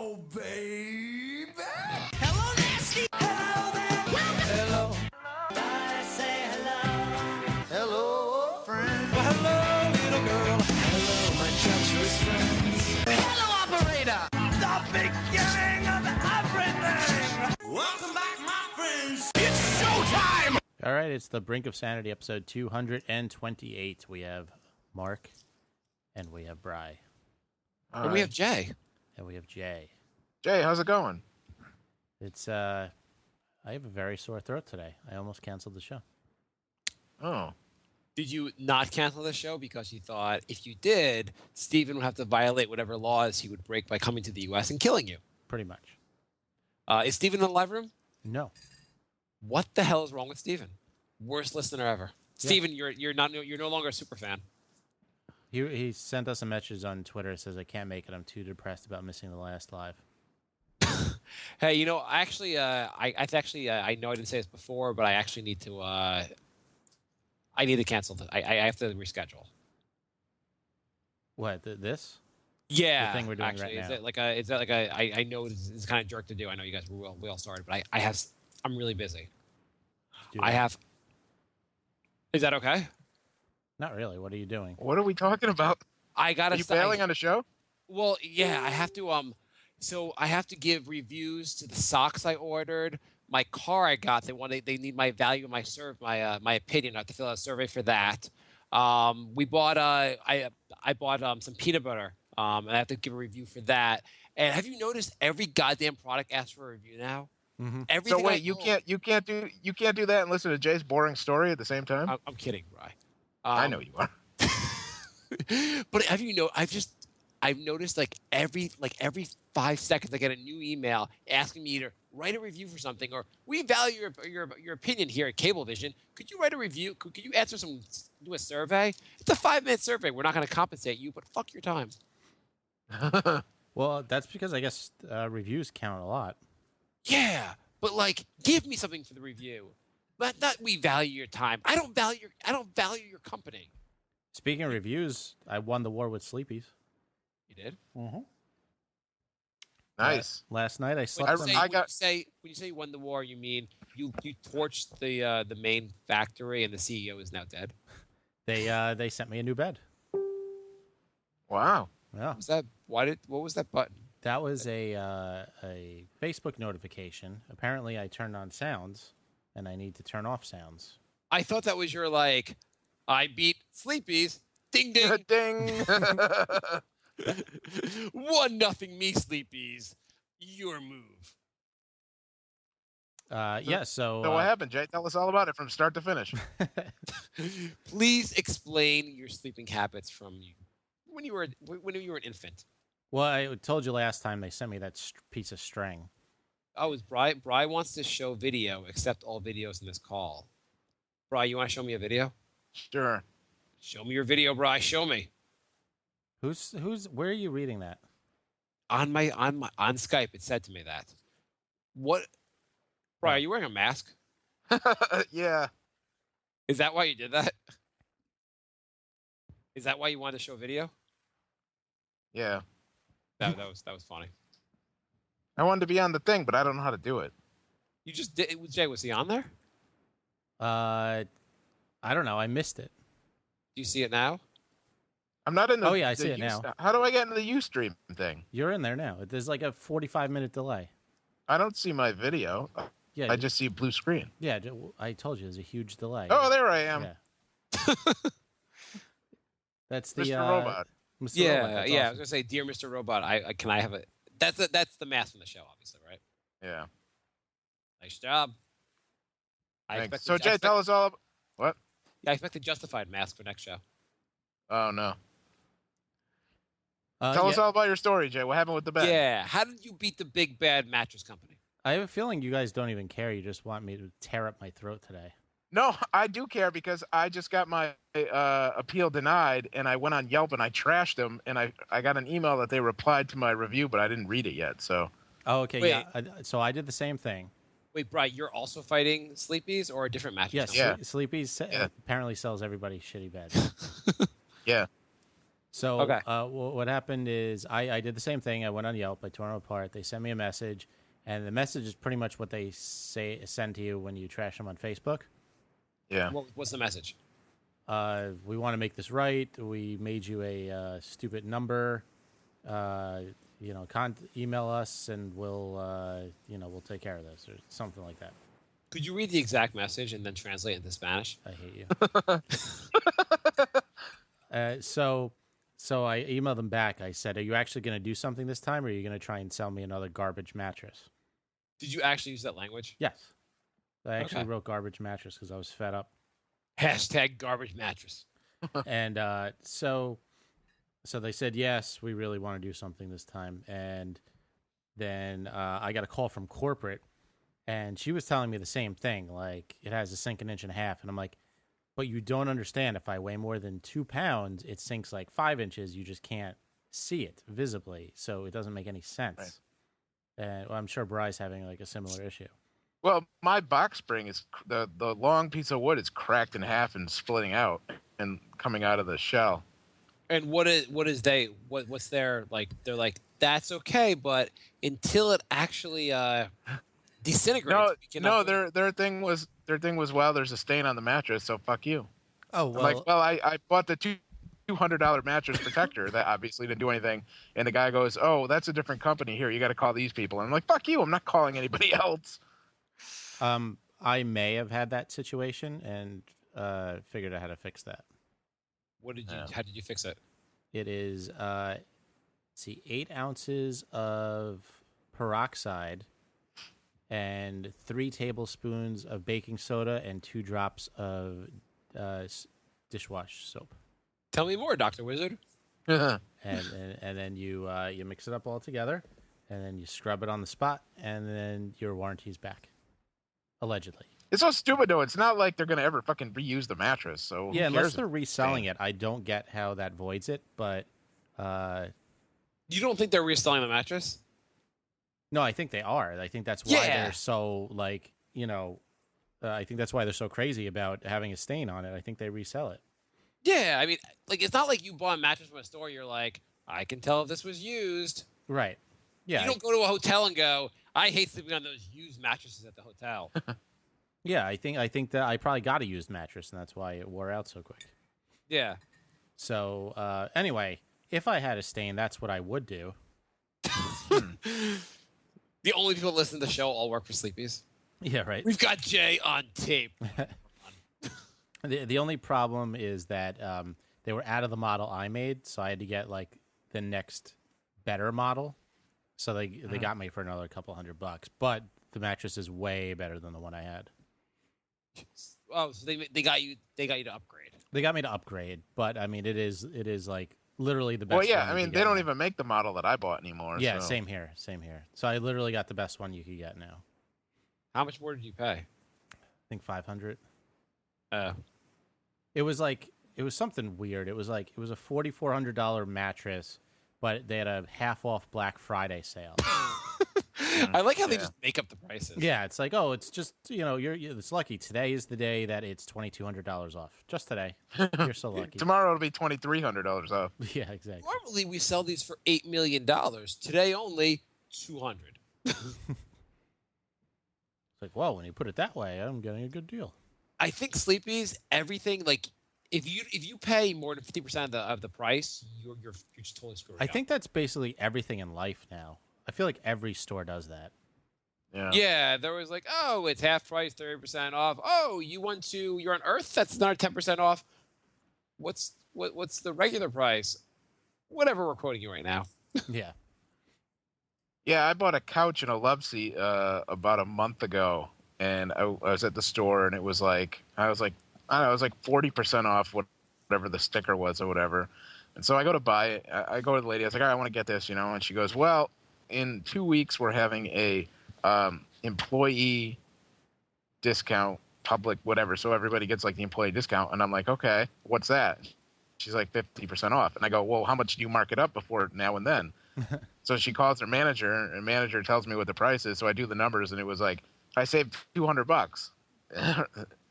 Hello, baby. Hello, nasty. Hello there. Hello. I say hello. Hello, friend. Well, hello, little girl. Hello, my treacherous friends. Hello, operator. The beginning of everything. Welcome back, my friends. It's showtime. All right, it's the Brink of Sanity, episode 228. We have Mark, and we have Bry, And we have Jay. and we have Jay. Jay, how's it going? It's I have a very sore throat today. I almost canceled the show. Oh. Did you not cancel the show because you thought if you did, Steven would have to violate whatever laws he would break by coming to the U.S. and killing you? Pretty much. Is Steven in the live room? No. What the hell is wrong with Steven? Worst listener ever. Yeah. Steven, you're no longer a super fan. He sent us a message on Twitter. It says, I can't make it. I'm too depressed about missing the last live. Hey, you know, I actually, I know I didn't say this before, but I actually need to, I need to cancel this. I have to reschedule. What, this? Yeah, The thing we're doing actually, right is now. it like a, is that like a? I know it's kind of jerk to do. I know you guys we all started, but I'm really busy. Do I that. have. Is that okay? Not really. What are you doing? What are we talking about? I gotta. Are you bailing on the show? Well, yeah, I have to. So I have to give reviews to the socks I ordered. My car I got. They need my value, my my opinion. I have to fill out a survey for that. We bought. I bought some peanut butter. And I have to give a review for that. And have you noticed every goddamn product asks for a review now? Mm-hmm. Everything. So wait, you can't do that and listen to Jay's boring story at the same time? I'm kidding, Bri. I know you are. But have you know? I've noticed like every 5 seconds I get a new email asking me to write a review for something, or we value your opinion here at Cablevision. Could you write a review? Could you do a survey? It's a 5-minute survey. We're not going to compensate you, but fuck your time. Well, that's because I guess reviews count a lot. Yeah, but like, give me something for the review. But not we value your time. I don't value your company. Speaking of reviews, I won the war with Sleepies. You did. Mm-hmm. Nice. Last night I When slept. you, on- say, I when, got- you say, when you say you won the war, you mean you torched the main factory and the CEO is now dead. They sent me a new bed. Wow. Yeah, What was that? What was that button? that was a Facebook notification. Apparently, I turned on sounds, and I need to turn off sounds. I thought that was your like, I beat Sleepies. Ding ding. Ding. 1-0 me Sleepies. Your move. Yeah. So So what happened, Jay? Tell us all about it from start to finish. Please explain your sleeping habits from when you were an infant. well, I told you last time they sent me that piece of string. Oh, is Bri wants to show video, accept all videos in this call. Bri, you want to show me a video? Sure. Show me your video, Bri. Show me. Who's? Where are you reading that? On Skype, it said to me that. What? Bri, are you wearing a mask? Yeah. Is that why you did that? Is that why you wanted to show video? Yeah. That was funny. I wanted to be on the thing, but I don't know how to do it. You just did. Jay, was he on there? I don't know. I missed it. Do you see it now? I'm not in the. Oh, yeah, I the see it Use- now. How do I get into the Ustream thing? You're in there now. There's like a 45-minute delay. I don't see my video. Yeah. I just see a blue screen. Yeah. I told you there's a huge delay. Oh, there I am. Yeah. That's the Mr. Robot. Mr. Robot. Yeah, That's yeah. I awesome. was gonna say, dear Mr. Robot, can I have a? That's the mask from the show, obviously, right? Yeah. Nice job. Thanks. So, Jay, tell us all about. What? Yeah, I expect a justified mask for next show. Oh, no. Tell us yeah. all about your story, Jay. What happened with the bed? Yeah. How did you beat the big bad mattress company? I have a feeling you guys don't even care. You just want me to tear up my throat today. No, I do care because I just got my appeal denied, and I went on Yelp and I trashed them, and I got an email that they replied to my review, but I didn't read it yet. So Oh, okay. Wait. Yeah. So I did the same thing. Wait, Brian, you're also fighting Sleepies or a different mattress Yes. company? Yeah. Sleepy's Yeah. apparently sells everybody shitty beds. yeah, So Okay. what happened is I did the same thing. I went on Yelp. I tore them apart. They sent me a message, and the message is pretty much what they send to you when you trash them on Facebook. Yeah. What's the message? We want to make this right. We made you a stupid number. Email us, and we'll take care of this, or something like that. Could you read the exact message and then translate it into Spanish? I hate you. So I emailed them back. I said, "Are you actually going to do something this time, or are you going to try and sell me another garbage mattress?" Did you actually use that language? Yes. I actually Okay. wrote garbage mattress because I was fed up. Hashtag garbage mattress. And so they said, yes, we really want to do something this time. And then I got a call from corporate, and she was telling me the same thing. Like, it has to sink 1.5 inches. And I'm like, but you don't understand. If I weigh more than 2 pounds, it sinks like 5 inches. You just can't see it visibly. So it doesn't make any sense. Right. And I'm sure Bry's having like a similar issue. Well, my box spring is the long piece of wood is cracked in half and splitting out and coming out of the shell. And what's their like? They're like, that's okay, but until it actually disintegrates. Their thing was well, there's a stain on the mattress, so fuck you. Oh, I'm well, like, well, I bought the $200 mattress protector that obviously didn't do anything, and the guy goes, oh, that's a different company. Here, you got to call these people. And I'm like, fuck you, I'm not calling anybody else. I may have had that situation and figured out how to fix that. How did you fix it? It is, 8 ounces of peroxide and 3 tablespoons of baking soda and 2 drops of dishwash soap. Tell me more, Dr. Wizard. And then you mix it up all together, and then you scrub it on the spot, and then your warranty's back. Allegedly. It's so stupid, though. It's not like they're going to ever fucking reuse the mattress. So Yeah, who unless cares? they're reselling it. I don't get how that voids it, but You don't think they're reselling the mattress? no, I think they are. I think that's why Yeah. they're so, like, I think that's why they're so crazy about having a stain on it. I think they resell it. Yeah, I mean, like, it's not like you bought a mattress from a store. You're like, I can tell if this was used. Right. Yeah. You don't go to a hotel and go, I hate sleeping on those used mattresses at the hotel. Yeah, I think that I probably got a used mattress, and that's why it wore out so quick. Yeah. So, anyway, if I had a stain, that's what I would do. The only people that listen to the show all work for Sleepies. Yeah, right. We've got Jay on tape. The only problem is that they were out of the model I made, so I had to get like the next better model. So they got me for another couple $100, but the mattress is way better than the one I had. Oh, so they got you to upgrade. They got me to upgrade, but I mean it is like literally the best. Well, yeah, one I you mean, could they get don't now. even make the model that I bought anymore. Yeah, so. same here. So I literally got the best one you could get now. How much more did you pay? I think 500. Oh. It was something weird. It was a $4,400 mattress, but they had a half off Black Friday sale. I like how they just make up the prices. Yeah, it's like, oh, it's just it's lucky. Today is the day that it's $2,200 off. Just today, you're so lucky. Tomorrow it'll be $2,300 off. Yeah, exactly. Normally we sell these for $8 million. Today only $200. It's like, well, when you put it that way, I'm getting a good deal. I think Sleepies, everything like if you pay more than 50% of the price, you're just totally screwed. I think that's basically everything in life now. I feel like every store does that. Yeah. Yeah, there was like, oh, it's half price, 30% off. Oh, you're on Earth, that's another 10% off. What's the regular price? Whatever we're quoting you right now. Yeah. Yeah, I bought a couch and a love seat about a month ago, and I was at the store, and it was like I was like 40% off whatever the sticker was or whatever. And so I go to buy it. I go to the lady. I was like, all right, I want to get this, and she goes, well, in 2 weeks we're having a employee discount, public whatever, so everybody gets like the employee discount. And I'm like, okay, what's that? She's like 50% off. And I go, well, how much do you mark it up before now and then? So she calls her manager, and manager tells me what the price is. So I do the numbers, and it was like I saved $200.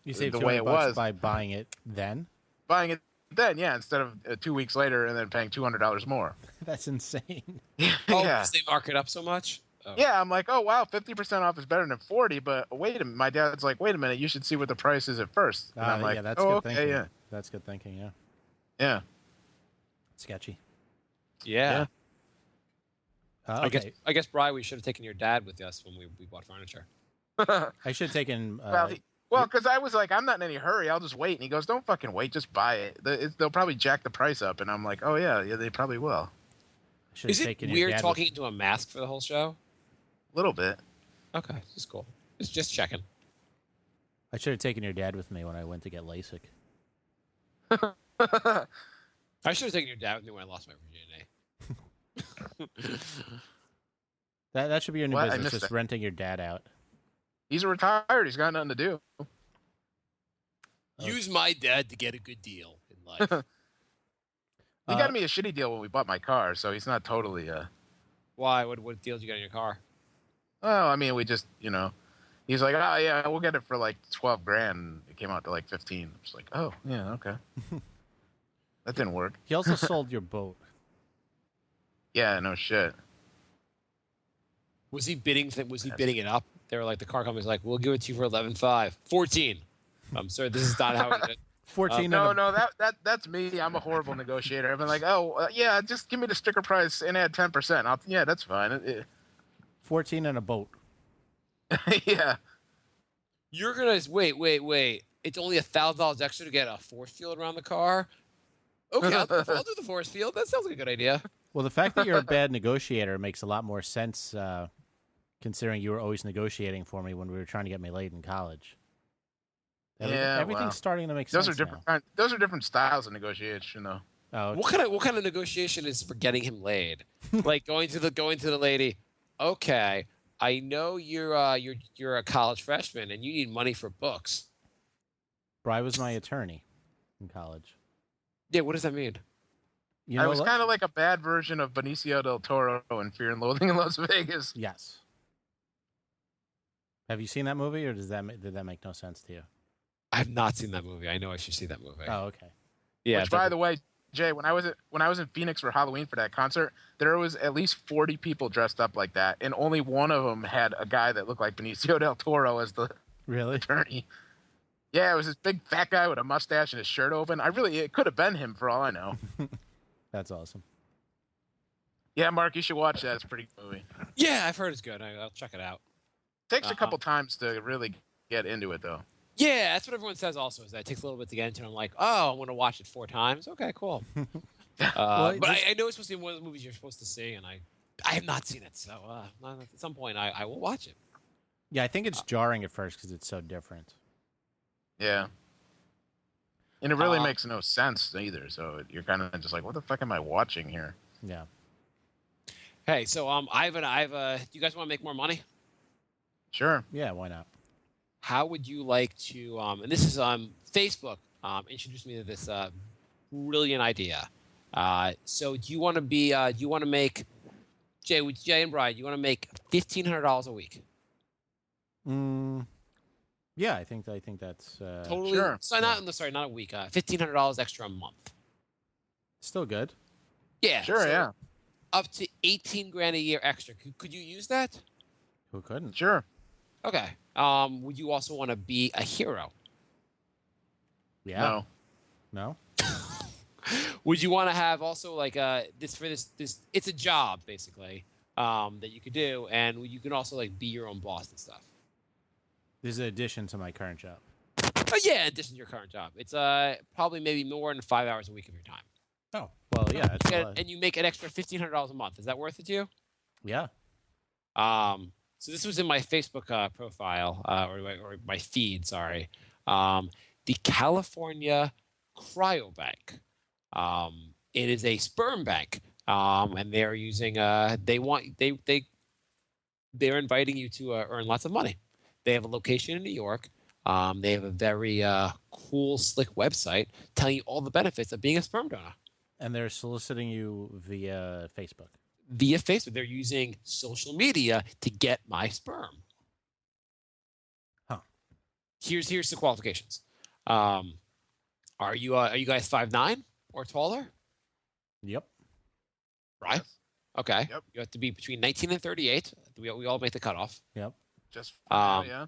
You saved the way it $200 was by buying it then. buying it then, yeah, instead of 2 weeks later and then paying $200 more. That's insane. Oh, yeah. because they mark it up so much. Oh. Yeah, I'm like, oh wow, 50% off is better than 40. But wait a minute, my dad's like, wait a minute, you should see what the price is at first. And I'm like, yeah, that's oh, good okay, thinking. yeah, That's good thinking. Yeah, yeah. sketchy. Yeah. Okay. I guess, Brian, we should have taken your dad with us when we bought furniture. I should have taken. Well, because I was like, I'm not in any hurry. I'll just wait. And he goes, don't fucking wait, just buy it. They'll probably jack the price up. And I'm like, oh yeah, they probably will. Is it weird talking into a mask for the whole show? A little bit. Okay, it's cool. Just checking. I should have taken your dad with me when I went to get LASIK. I should have taken your dad with me when I lost my virginity. That should be your new What? I business, missed just that. renting your dad out. He's retired. He's got nothing to do. Use my dad to get a good deal in life. He got me a shitty deal when we bought my car, so he's not totally. Why? What deal did you get in your car? Oh, I mean, we just, he's like, oh yeah, we'll get it for like 12 grand. And it came out to like 15. I was like, oh yeah, okay. That didn't work. He also sold your boat. Yeah, no shit. Was he bidding? Was he bidding it up? They were like, the car company's like, we'll give it to you for 11.5, 14. I'm sorry, this is not how it. 14. No, that's me. I'm a horrible negotiator. I've been like, yeah, just give me the sticker price and add 10%. Yeah, that's fine. 14 and a boat. Yeah. You're gonna wait. It's only $1,000 extra to get a force field around the car. Okay, I'll do the force field. That sounds like a good idea. Well, the fact that you're a bad negotiator makes a lot more sense, considering you were always negotiating for me when we were trying to get me laid in college. Everything's starting to make sense. Those are different. Those are different styles of negotiation, though. Oh, okay. What kind of negotiation is for getting him laid? Like going to the lady. Okay, I know you're a college freshman and you need money for books. Bri was my attorney in college. Yeah, what does that mean? You I know was what? kind of like a bad version of Benicio del Toro in Fear and Loathing in Las Vegas. Yes. Have you seen that movie, or did that make no sense to you? I have not seen that movie. I know I should see that movie. Oh, okay. Yeah. Which, by the way, Jay, when I was in Phoenix for Halloween for that concert, there was at least 40 people dressed up like that, and only one of them had a guy that looked like Benicio del Toro as the Really? attorney. Yeah, it was this big fat guy with a mustache and his shirt open. It could have been him for all I know. That's awesome. Yeah, Mark, you should watch that. It's a pretty good movie. Yeah, I've heard it's good. I'll check it out. Takes a couple times to really get into it, though. Yeah, that's what everyone says also, is that it takes a little bit to get into it. I'm like, oh, I'm going to watch it 4 times. Okay, cool. But I know it's supposed to be one of the movies you're supposed to see, and I have not seen it. So at some point, I will watch it. Yeah, I think it's jarring at first because it's so different. Yeah. And it really makes no sense either. So you're kind of just like, what the fuck am I watching here? Yeah. Hey, so Ivan, do you guys want to make more money? Sure. Yeah, why not? How would you like to? And this is Facebook introduced me to this brilliant idea. So do you want to be? Do you want to make Jay and Brian? Do you want to make $1,500 a week? Yeah, I think that's Totally. Sure. So not a week. $1,500 extra a month. still good. Yeah. Sure, so yeah. Up to $18,000 a year extra. Could you use that? Who couldn't? Sure. Okay. Would you also want to be a hero? Yeah. No. No? Would you want to have also like this? It's a job basically that you could do, and you can also like be your own boss and stuff. This is an addition to my current job. Yeah, in addition to your current job, it's probably maybe more than 5 hours a week of your time. Oh, well, yeah. That's a lot. And you make an extra $1,500 a month. Is that worth it to you? Yeah. So this was in my Facebook profile or my feed. Sorry, the California Cryobank. It is a sperm bank, and they're using. They're inviting you to earn lots of money. They have a location in New York. They have a very cool, slick website telling you all the benefits of being a sperm donor. And they're soliciting you via Facebook. Via Facebook, they're using social media to get my sperm. Huh. Here's the qualifications. Are you guys 5'9" or taller? Yep. Right. Okay. Yep. You have to be between 19 and 38. We all make the cutoff. Yep. Just Um, yeah.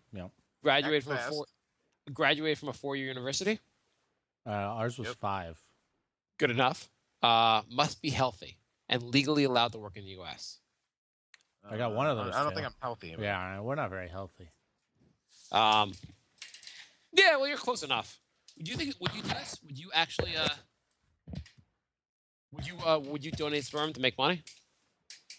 Graduated Act from fast. graduated from a 4-year university. Ours was Yep. 5. Good enough. Must be healthy and legally allowed to work in the U.S. I got one of those, I don't too. think I'm healthy. but- Yeah, we're not very healthy. Yeah, well, you're close enough. Would you do this? Would you actually would you donate sperm to make money?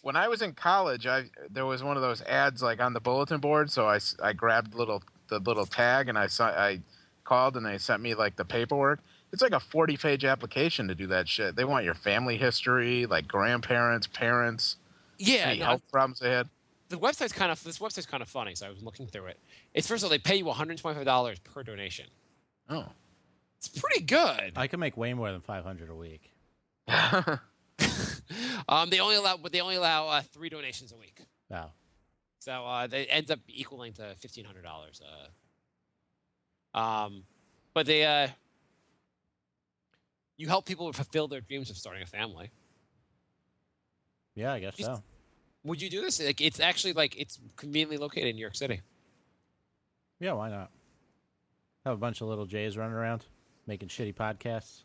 When I was in college, there was one of those ads like on the bulletin board, so I grabbed the little tag and I called and they sent me like the paperwork. It's like a 40-page application to do that shit. They want your family history, like grandparents, parents, Yeah, any no, health problems they had. this website's kind of funny. So I was looking through it. It's first of all they pay you $125 per donation. Oh. It's pretty good. I can make way more than 500 a week. They only allow 3 donations a week. Wow. So it ends up equaling to $1,500. But you help people fulfill their dreams of starting a family. Yeah, I guess so. Would you do this? Like, it's actually it's conveniently located in New York City. Yeah, why not? Have a bunch of little Jays running around, making shitty podcasts.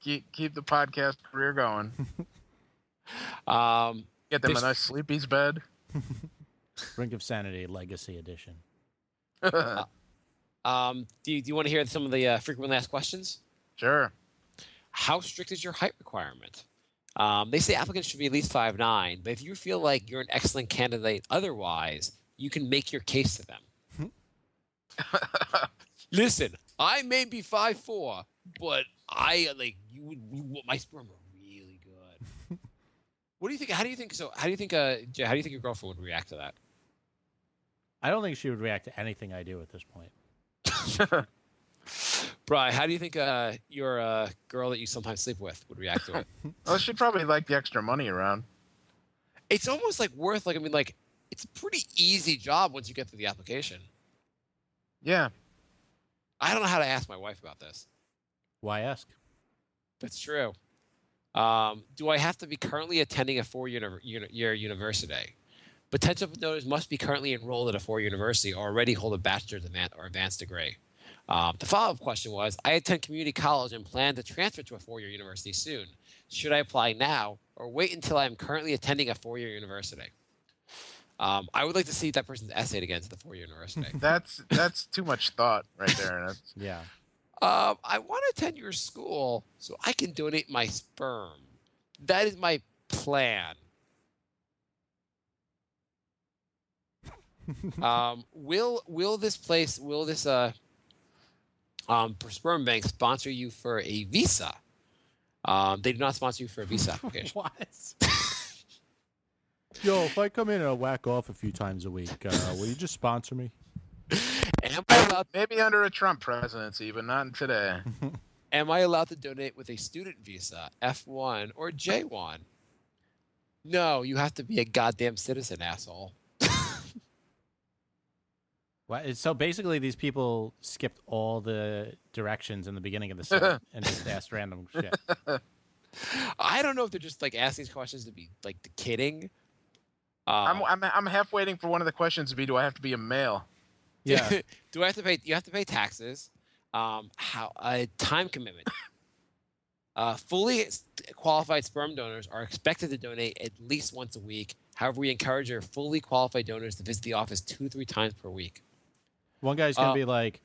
keep the podcast career going. Um, Get them a This- nice sleepy's bed. Brink of Sanity Legacy Edition. do you want to hear some of the frequently asked questions? Sure. How strict is your height requirement? They say applicants should be at least 5'9", but if you feel like you're an excellent candidate otherwise, you can make your case to them. Listen, I may be 5'4", but I my sperm are really good. What do you think? How do you think? So, how do you think? Jay, how do you think your girlfriend would react to that? I don't think she would react to anything I do at this point. Brian, how do you think your girl that you sometimes sleep with would react to it? Well, she'd probably like the extra money around. It's almost worth it's a pretty easy job once you get through the application. Yeah. I don't know how to ask my wife about this. Why ask? That's true. Do I have to be currently attending a 4-year university? Potential donors must be currently enrolled at a 4-year university or already hold a bachelor's or advanced degree. The follow-up question was, I attend community college and plan to transfer to a 4-year university soon. Should I apply now or wait until I am currently attending a 4-year university? I would like to see that person's essay again to the 4-year university. That's too much thought right there. That's, Yeah. I want to attend your school so I can donate my sperm. That is my plan. Will this sperm bank sponsor you for a visa? They do not sponsor you for a visa application. What? Yo, if I come in and whack off a few times a week, will you just sponsor me? Am I allowed? maybe under a Trump presidency, but not today. Am I allowed to donate with a student visa, F1 or J1? No, you have to be a goddamn citizen, asshole. What? So basically, these people skipped all the directions in the beginning of the site and just asked random shit. I don't know if they're just asking these questions to be kidding. I'm half waiting for one of the questions to be, do I have to be a male? Yeah. Do I have to pay? You have to pay taxes. Time commitment. Fully qualified sperm donors are expected to donate at least once a week. However, we encourage our fully qualified donors to visit the office 2-3 times per week. One guy's going to be like,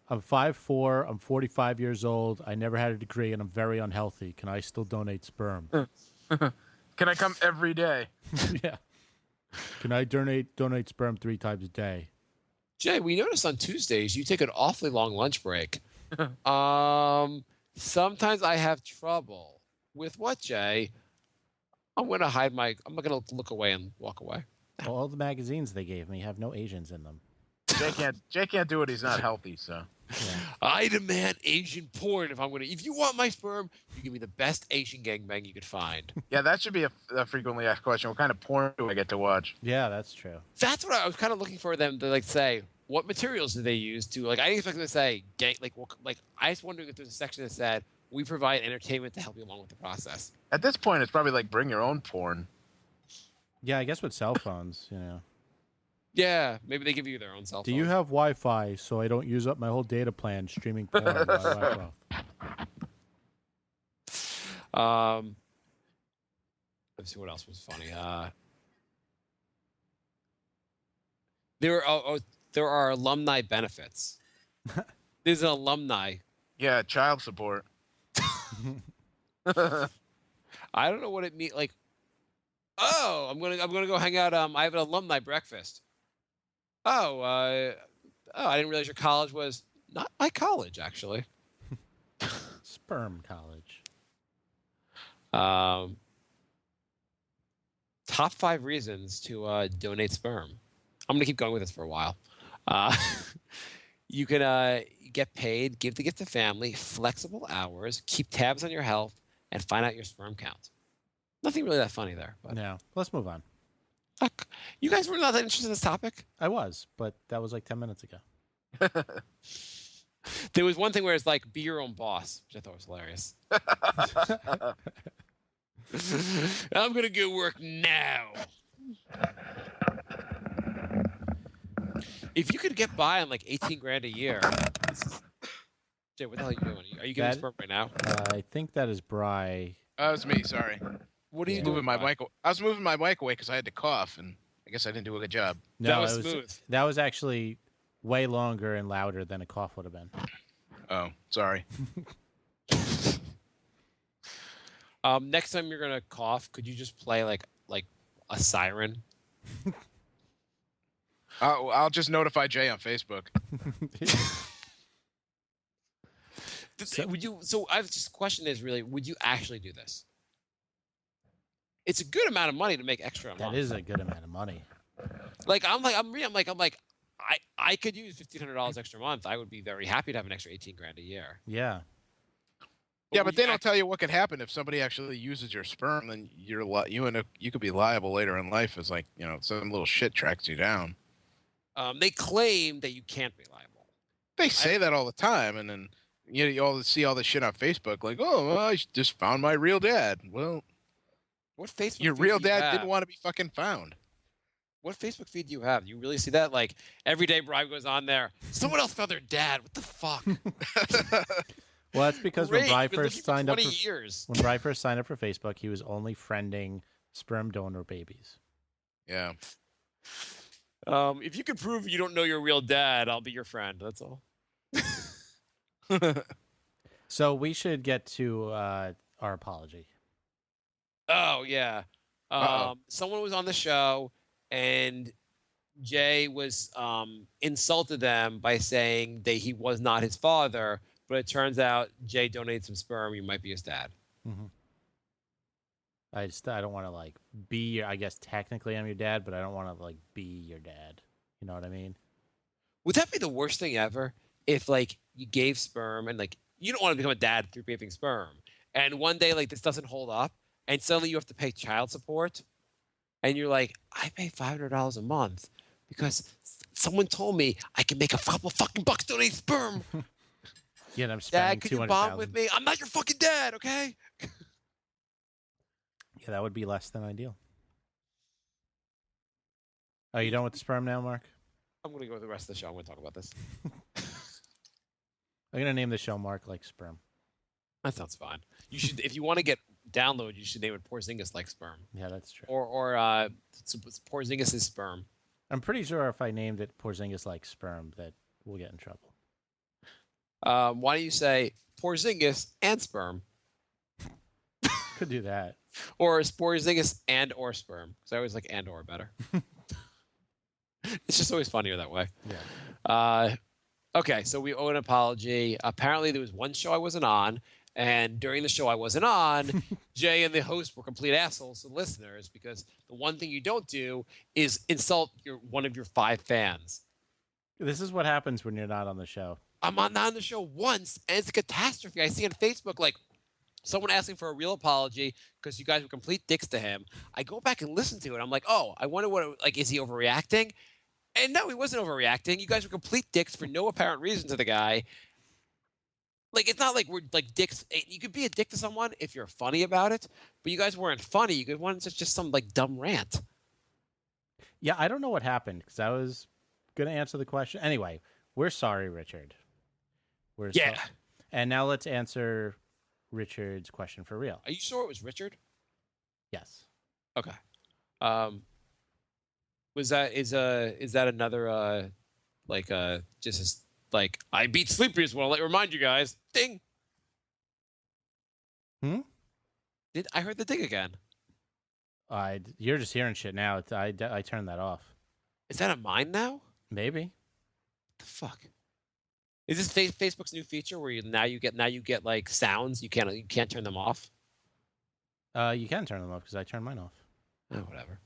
I'm 5'4", I'm 45 years old, I never had a degree, and I'm very unhealthy. Can I still donate sperm? Can I come every day? Yeah. Can I donate sperm 3 times a day? Jay, we noticed on Tuesdays you take an awfully long lunch break. Sometimes I have trouble. With what, Jay? I'm going to look away and walk away. All the magazines they gave me have no Asians in them. Jay can't do it. He's not healthy, so. Yeah. I demand Asian porn if you want my sperm, you give me the best Asian gangbang you could find. Yeah, that should be a frequently asked question. What kind of porn do I get to watch? Yeah, that's true. That's what I was kind of looking for them to say. what materials do they use to like? I didn't expect them to say gang. Like I was wondering if there's a section that said we provide entertainment to help you along with the process. At this point, it's probably like bring your own porn. Yeah, I guess with cell phones, you know. Yeah, maybe they give you their own cell phone. Do you have Wi-Fi so I don't use up my whole data plan streaming porn? while I walk? Let's see what else was funny. There are alumni benefits. There's an alumni. Yeah, child support. I don't know what it means. Like, oh, I'm gonna go hang out. I have an alumni breakfast. Oh, I didn't realize your college was not my college, actually. Sperm college. Top 5 reasons to donate sperm. I'm gonna keep going with this for a while. You can get paid, give the gift to family, flexible hours, keep tabs on your health, and find out your sperm count. Nothing really that funny there. But No, let's move on. fuck, you guys were not that interested in this topic. I was, but that was like 10 minutes ago. There was one thing where it's like, be your own boss, which I thought was hilarious. I'm gonna go work now. If you could get by on like 18 grand a year, Jay, what the hell are you doing? Are you getting That- sperm right now? I think that is Bry. That was me. Sorry. What are you Yeah. doing? Moving my Brian? mic. I was moving my mic away because I had to cough, and I guess I didn't do a good job. No, That was it smooth. That was actually way longer and louder than a cough would have been. Oh, sorry. Next time you're gonna cough, could you just play like a siren? I'll just notify Jay on Facebook. Would you? So I've just question is really, would you actually do this? It's a good amount of money to make extra. A That month. is a good amount of money. I could use $1,500 extra a month. I would be very happy to have an extra 18 grand a year. Yeah. Yeah, would but they you don't tell you what could happen if somebody actually uses your sperm. Then you could be liable later in life as like some little shit tracks you down. They claim that you can't be liable. They say that all the time, and then you all see all this shit on Facebook, like, oh, well, I just found my real dad. Well, What Facebook? your feed real do you dad have? didn't want to be fucking found. What Facebook feed do you have? You really see that? Like every day, Brian goes on there. Someone else found their dad. What the fuck? Well, that's because Great, when Bry you've been first looking for signed up 20 for years. when Bry first signed up for Facebook, he was only friending sperm donor babies. Yeah. If you can prove you don't know your real dad, I'll be your friend. That's all. So we should get to our apology. Oh yeah. Uh-oh. Someone was on the show and Jay was insulted them by saying that he was not his father, but it turns out Jay donated some sperm. You might be his dad. Mm-hmm. I don't want to like be your. I guess technically I'm your dad, but I don't want to like be your dad. You know what I mean? Would that be the worst thing ever? If like you gave sperm and like you don't want to become a dad through giving sperm, and one day like this doesn't hold up, and suddenly you have to pay child support, and you're like, I pay $500 a month because someone told me I can make a couple fucking bucks donating sperm. Yeah, and I'm spending Dad, could you 200,000. bond with me? I'm not your fucking dad, okay? Yeah, that would be less than ideal. Are you done with the sperm now, Mark? I'm gonna go with the rest of the show. I'm gonna talk about this. I'm gonna name the show Mark Like Sperm. That sounds fine. You should, if you want to get download, you should name it Porzingis Like Sperm, Yeah, that's true. or Porzingis' Sperm. I'm pretty sure if I named it Porzingis Like Sperm, that we'll get in trouble. Why don't you say Porzingis and sperm, Could do that. or Porzingis and or sperm? Because I always like and or better. It's just always funnier that way. Yeah. Okay, so we owe an apology. Apparently, there was one show I wasn't on, and during the show I wasn't on, Jay and the host were complete assholes to listeners because the one thing you don't do is insult one of your 5 fans. This is what happens when you're not on the show. I'm not on the show once, and it's a catastrophe. I see on Facebook, like, someone asking for a real apology because you guys were complete dicks to him. I go back and listen to it. I'm like, oh, I wonder what, like, is he overreacting? And no, he wasn't overreacting. You guys were complete dicks for no apparent reason to the guy. Like, it's not like we're like dicks. You could be a dick to someone if you're funny about it, but you guys weren't funny. You could want just some like dumb rant. Yeah, I don't know what happened because I was going to answer the question. Anyway, we're sorry, Richard. Yeah. And now let's answer Richard's question for real. Are you sure it was Richard? Yes. Okay. Is that another just as like I beat Sleepers? Well, let me remind you guys. Ding. Did I heard the ding again? You're just hearing shit now. I turned that off. Is that a mine now? Maybe. The fuck? Is this Facebook's new feature where you get like sounds you can't turn them off? You can turn them off because I turned mine off. Oh, whatever.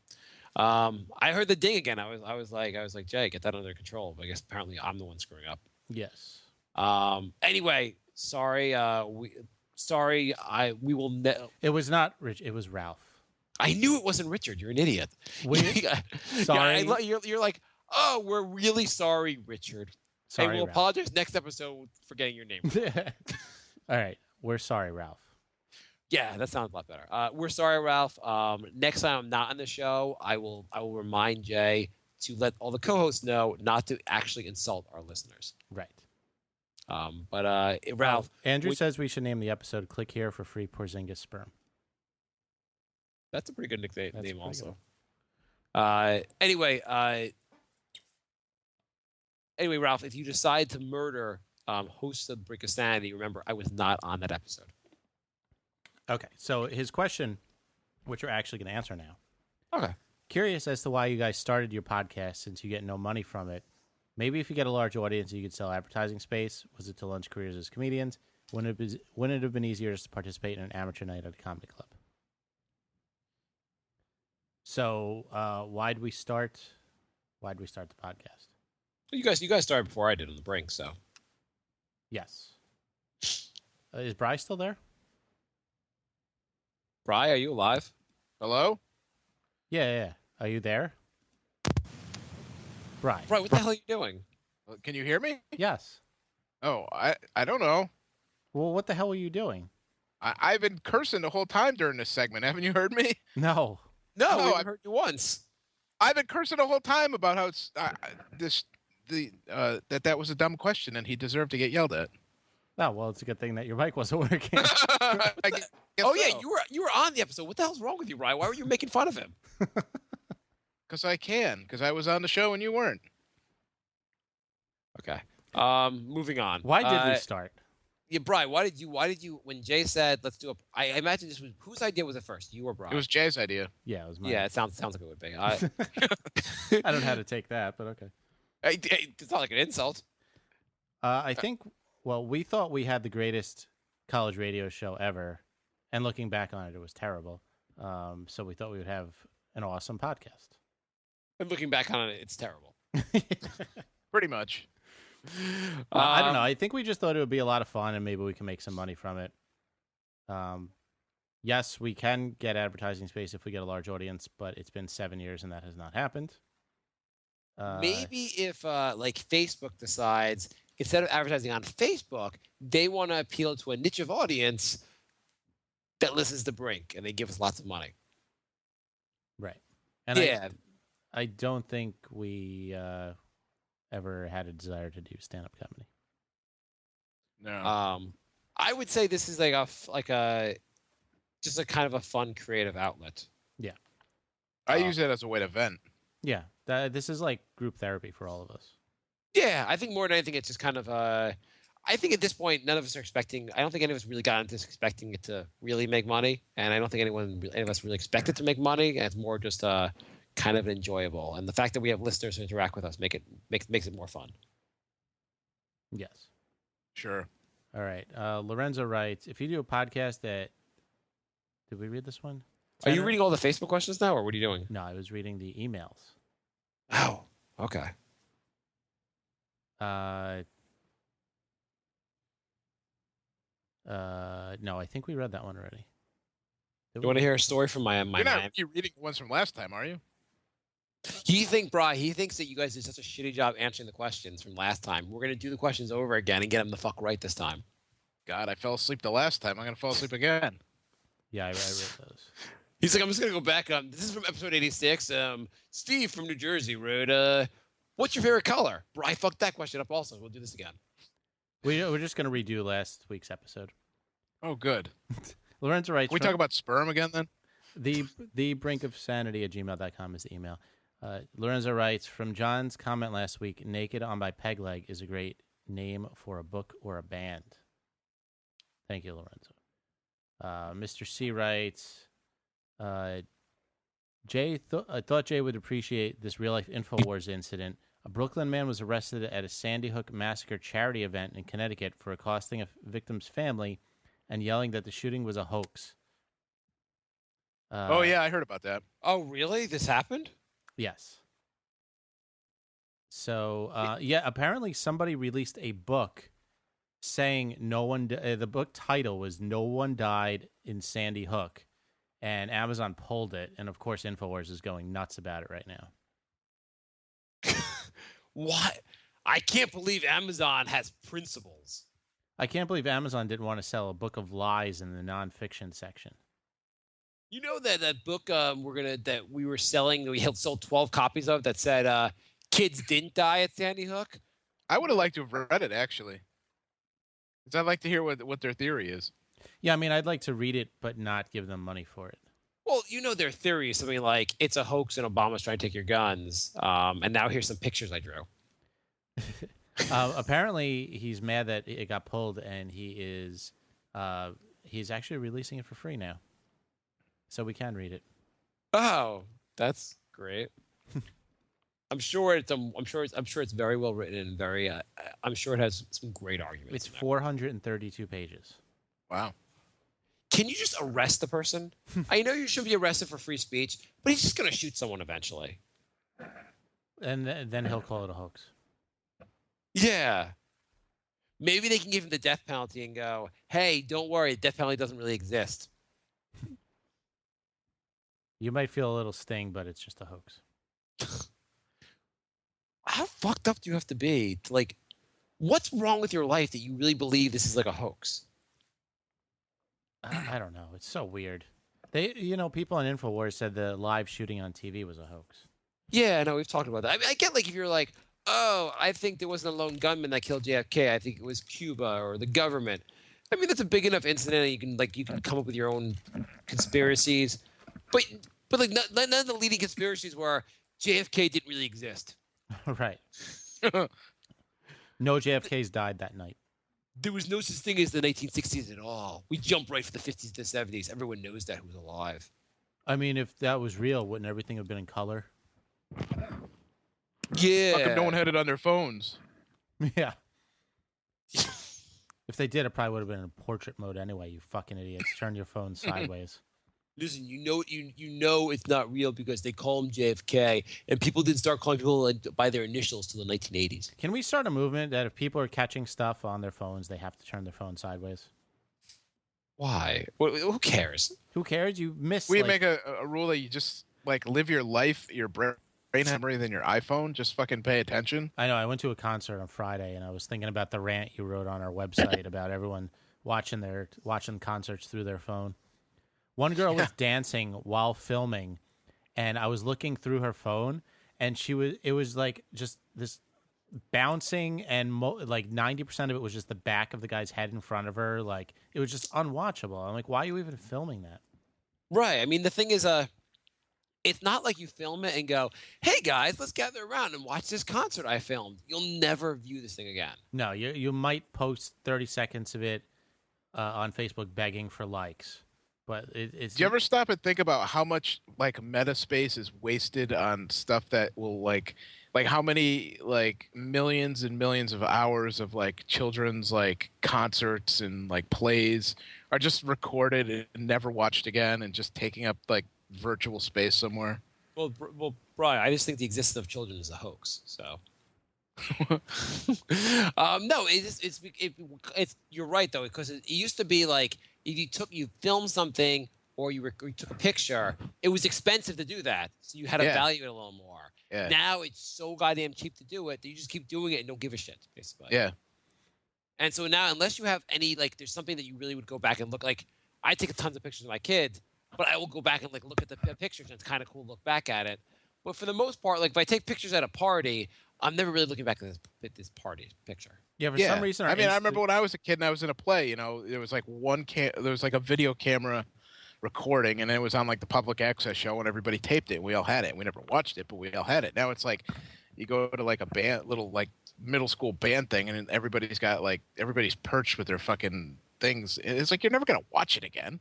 I heard the ding again. I was like, Jay, get that under control. But I guess apparently I'm the one screwing up. Yes. Anyway, sorry. We will. It was not Rich. It was Ralph. I knew it wasn't Richard. You're an idiot. Sorry. You're like, oh, we're really sorry, Richard. Sorry, I will Ralph. apologize next episode for getting your name. All right. We're sorry, Ralph. Yeah, that sounds a lot better. We're sorry, Ralph. Next time I'm not on the show, I will remind Jay to let all the co-hosts know not to actually insult our listeners. Right. Ralph, Andrew says we should name the episode "Click Here for Free Porzingis Sperm." that's a pretty good nickname That's pretty also. good. Anyway, Ralph, if you decide to murder host of the Brink of Sanity, remember I was not on that episode. Okay. So his question, which we're actually going to answer now. Okay. Curious as to why you guys started your podcast since you get no money from it. Maybe if you get a large audience, you could sell advertising space. Was it to launch careers as comedians? Wouldn't it have been easier just to participate in an amateur night at a comedy club? So why'd we start the podcast? You guys started before I did on the Brink, so. Yes. Is Bry still there? Bri, are you alive? Hello? Yeah. Are you there? Bry. Bri, what the hell are you doing? Can you hear me? Yes. Oh, I don't know. Well, what the hell were you doing? I've been cursing the whole time during this segment. Haven't you heard me? No. No, No, I heard you once. I've been cursing the whole time about how it's that was a dumb question and he deserved to get yelled at. Oh, well, it's a good thing that your mic wasn't working. I guess Oh yeah, so. you were on the episode. What the hell's wrong with you, Bri? Why were you making fun of him? Because I was on the show and you weren't. Okay. Moving on. Why did we start? Yeah, Bri, why did you when Jay said let's do I imagine this was whose idea was it first? You or Bri? It was Jay's idea. Yeah, it was mine. Yeah, it sounds like it would be. I don't know how to take that, but okay. It's not like an insult. I think, well, we thought we had the greatest college radio show ever, and looking back on it, it was terrible. So we thought we would have an awesome podcast. And looking back on it, it's terrible. Pretty much. I don't know. I think we just thought it would be a lot of fun, and maybe we can make some money from it. Yes, we can get advertising space if we get a large audience, but it's been 7 years, and that has not happened. Maybe if like Facebook decides instead of advertising on Facebook, they want to appeal to a niche of audience that listens to Brink, and they give us lots of money. Right. And Yeah. I don't think we ever had a desire to do stand-up comedy. No. I would say this is like just a kind of a fun creative outlet. I use it as a way to vent. Yeah, this is like group therapy for all of us. Yeah, I think more than anything, it's just kind of I think at this point, none of us are expecting. I don't think any of us really got into this expecting it to really make money, and I don't think any of us really expect it to make money. And it's more just kind of enjoyable, and the fact that we have listeners who interact with us makes it more fun. Yes. Sure. All right. Lorenzo writes, if you do a podcast that... Did we read this one? Are you Tanner? reading all the Facebook questions now, or what are you doing? No, I was reading the emails. Oh, okay. No, I think we read that one already. You want to hear a story from my You're not Miami? really reading the ones from last time, are you? He thinks that you guys did such a shitty job answering the questions from last time. We're gonna do the questions over again and get him the fuck right this time. God, I fell asleep the last time. I'm gonna fall asleep again. Yeah, I read those. He's like, I'm just gonna go back. This is from episode 86. Steve from New Jersey wrote, "What's your favorite color?" I fucked that question up. Also, we'll do this again. We're just going to redo last week's episode. Oh, good. Lorenzo writes, Can we talk about sperm again then? the brink of sanity at gmail.com is the email. Lorenzo writes, from John's comment last week, Naked on My Peg Leg is a great name for a book or a band. Thank you, Lorenzo. Mr. C writes, I thought Jay would appreciate this real-life InfoWars incident. A Brooklyn man was arrested at a Sandy Hook Massacre charity event in Connecticut for accosting a victim's family and yelling that the shooting was a hoax. Oh, yeah, I heard about that. Oh, really? This happened? Yes. So, apparently somebody released a book saying the book title was No One Died in Sandy Hook, and Amazon pulled it, and of course InfoWars is going nuts about it right now. What? I can't believe Amazon has principles. I can't believe Amazon didn't want to sell a book of lies in the nonfiction section. You know that book that we were selling, we had sold 12 copies of that said kids didn't die at Sandy Hook? I would have liked to have read it, actually. Because I'd like to hear what their theory is. Yeah, I mean, I'd like to read it, but not give them money for it. Well, you know their theory is something like, it's a hoax and Obama's trying to take your guns. And now here's some pictures I drew. Apparently, he's mad that it got pulled, and he's actually releasing it for free now. So we can read it. Oh, that's great. I'm sure it's very well written and very. I'm sure it has some great arguments. It's 432 pages. Wow. Can you just arrest the person? I know you should be arrested for free speech, but he's just going to shoot someone eventually. And then he'll call it a hoax. Yeah. Maybe they can give him the death penalty and go, hey, don't worry, the death penalty doesn't really exist. You might feel a little sting, but it's just a hoax. How fucked up do you have to be? Like, what's wrong with your life that you really believe this is like a hoax? I don't know. It's so weird. People on InfoWars said the live shooting on TV was a hoax. Yeah, no, we've talked about that. I mean, I get, like, if you're like, oh, I think there wasn't a lone gunman that killed JFK. I think it was Cuba or the government. I mean, that's a big enough incident. You can come up with your own conspiracies. But like, none of the leading conspiracies were JFK didn't really exist. Right. No JFKs died that night. There was no such thing as the 1960s at all. We jumped right for the 50s to the 70s. Everyone knows that who was alive. I mean, if that was real, wouldn't everything have been in color? Yeah. How come no one had it on their phones? Yeah. If they did, it probably would have been in portrait mode anyway, you fucking idiots. Turn your phone sideways. Listen, you know it's not real because they call him JFK, and people didn't start calling people by their initials till the 1980s. Can we start a movement that if people are catching stuff on their phones, they have to turn their phone sideways? Why? Who cares? Who cares? You miss. We make a rule that you just like live your life, your brain memory than your iPhone. Just fucking pay attention. I know. I went to a concert on Friday, and I was thinking about the rant you wrote on our website about everyone watching concerts through their phone. One girl was dancing while filming, and I was looking through her phone, and it was like just this bouncing, and like 90% of it was just the back of the guy's head in front of her. Like, it was just unwatchable. I'm like, why are you even filming that? Right. I mean, the thing is, it's not like you film it and go, hey, guys, let's gather around and watch this concert I filmed. You'll never view this thing again. No, you might post 30 seconds of it on Facebook begging for likes. But it's. Do you ever stop and think about how much like meta space is wasted on stuff that will like how many like millions and millions of hours of like children's like concerts and like plays are just recorded and never watched again and just taking up like virtual space somewhere? Well, Brian, I just think the existence of children is a hoax. So. No, it's you're right though, because it used to be like if you filmed something or you took a picture, it was expensive to do that. So you had to Yeah. value it a little more. Yeah. Now it's so goddamn cheap to do it that you just keep doing it and don't give a shit, basically. Yeah. And so now, unless you have any, like, there's something that you really would go back and look, like, I take tons of pictures of my kids, but I will go back and, like, look at the pictures, and it's kind of cool to look back at it. But for the most part, like, if I take pictures at a party, I'm never really looking back at this party picture. Yeah, for Yeah. some reason, I our mean, I Insta- remember when I was a kid and I was in a play. There was like there was like a video camera recording, and it was on like the public access show, and everybody taped it. And we all had it. We never watched it, but we all had it. Now it's like you go to like a band, little like middle school band thing, and everybody's perched with their fucking things. It's like you're never gonna watch it again.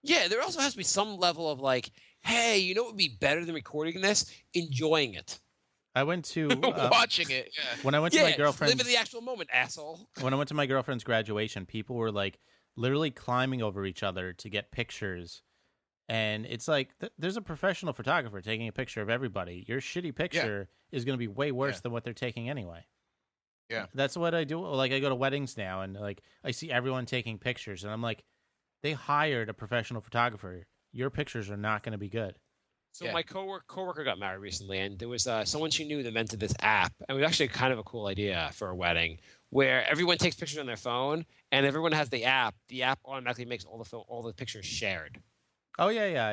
Yeah, there also has to be some level of, like, hey, you know what would be better than recording this? Enjoying it. I went to Watching it. Yeah. when I went to Yeah, my live girlfriend's in the actual moment, asshole. when I went to my girlfriend's graduation, people were like literally climbing over each other to get pictures. And it's like there's a professional photographer taking a picture of everybody. Your shitty picture is going to be way worse Yeah. than what they're taking anyway. Yeah. That's what I do. Like, I go to weddings now, and like I see everyone taking pictures, and I'm like, they hired a professional photographer. Your pictures are not going to be good. So Yeah. my coworker got married recently, and there was someone she knew that invented this app, and it was actually kind of a cool idea for a wedding, where everyone takes pictures on their phone, and everyone has the app. The app automatically makes all the pictures shared. Oh yeah.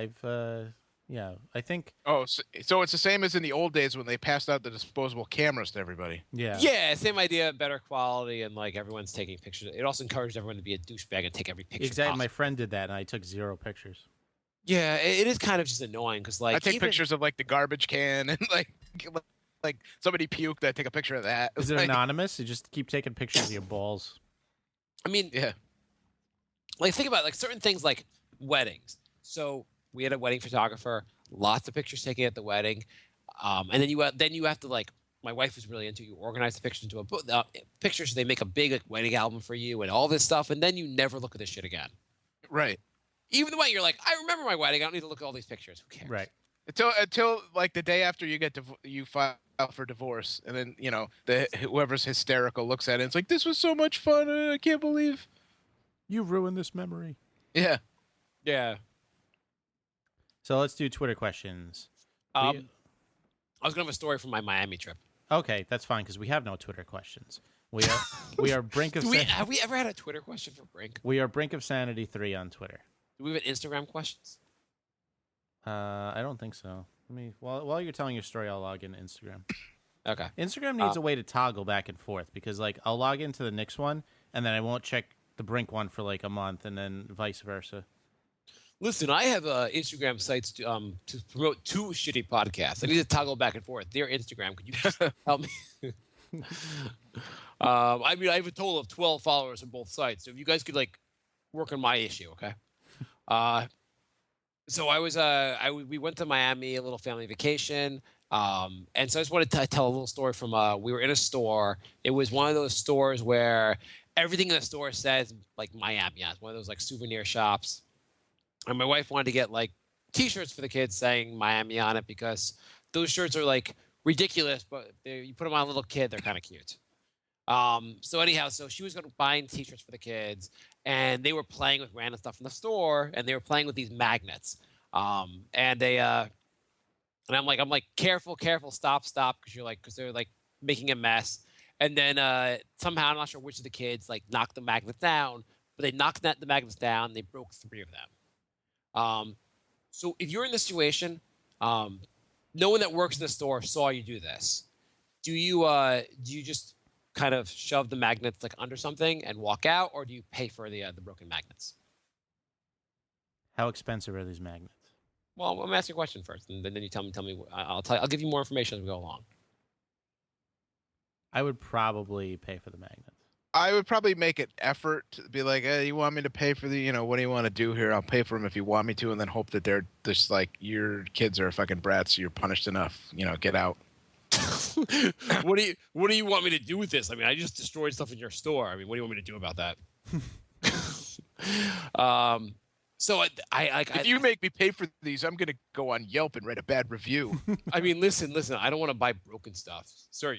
I think Oh, so it's the same as in the old days when they passed out the disposable cameras to everybody. yeah. Yeah, same idea, better quality, and like everyone's taking pictures. It also encouraged everyone to be a douchebag and take every picture. Exactly. My possible. friend did that, and I took 0 pictures. Yeah, it is kind of just annoying because, like, I take even- pictures of like the garbage can and like somebody puked. I take a picture of that. Is it Like, anonymous? You just keep taking pictures of your balls. I mean, Yeah. like, think about, like, certain things like weddings. So we had a wedding photographer, lots of pictures taken at the wedding, and then you have to, like, my wife was really into, you organize the pictures into a book, pictures, so they make a big, like, wedding album for you and all this stuff, and then you never look at this shit again. Right. Even the way you're like, I remember my wedding, I don't need to look at all these pictures. Who cares? Right. Until like the day after you get you file for divorce, and then whoever's hysterical looks at it. It's like, this was so much fun. I can't believe. You ruined this memory. Yeah. Yeah. So let's do Twitter questions. I was gonna have a story from my Miami trip. Okay, that's fine because we have no Twitter questions. We are brink of Have we ever had a Twitter question for Brink? we are brink of sanity 3 on Twitter. Do we have an Instagram questions? I don't think so. Let me while you're telling your story, I'll log in Instagram. Okay. Instagram needs a way to toggle back and forth because like I'll log into the Knicks one and then I won't check the Brink one for like a month and then vice versa. Listen, I have Instagram sites to promote 2 shitty podcasts. I need to toggle back and forth. Their Instagram. Could you just help me? I mean, I have a total of 12 followers on both sites. So if you guys could like work on my issue, okay? So I was we went to Miami, a little family vacation. And so I just wanted to tell a little story from we were in a store. It was one of those stores where everything in the store says like Miami. Yeah, it's one of those like souvenir shops. And my wife wanted to get like T-shirts for the kids saying Miami on it because those shirts are like ridiculous, but you put them on a little kid, they're kind of cute. So anyhow, so she was going to buy T-shirts for the kids, and they were playing with random stuff in the store, and they were playing with these magnets. And I'm like, careful, stop, because they're like making a mess. And then somehow, I'm not sure which of the kids like knocked the magnets down, but they knocked the magnets down. And they broke 3 of them. So if you're in this situation, no one that works in the store saw you do this. Do you just kind of shove the magnets like under something and walk out, or do you pay for the broken magnets? How expensive are these magnets? Well, I'm asking a question first, and then you tell me. I'll give you more information as we go along. I would probably pay for the magnets. I would probably make an effort to be like, hey, you want me to pay for the, what do you want to do here? I'll pay for them if you want me to, and then hope that they're just like, your kids are fucking brats, so you're punished enough, get out. What do you want me to do with this? I mean, I just destroyed stuff in your store. I mean, what do you want me to do about that? So If you make me pay for these, I'm gonna go on Yelp and write a bad review. I mean, listen. I don't want to buy broken stuff, sir.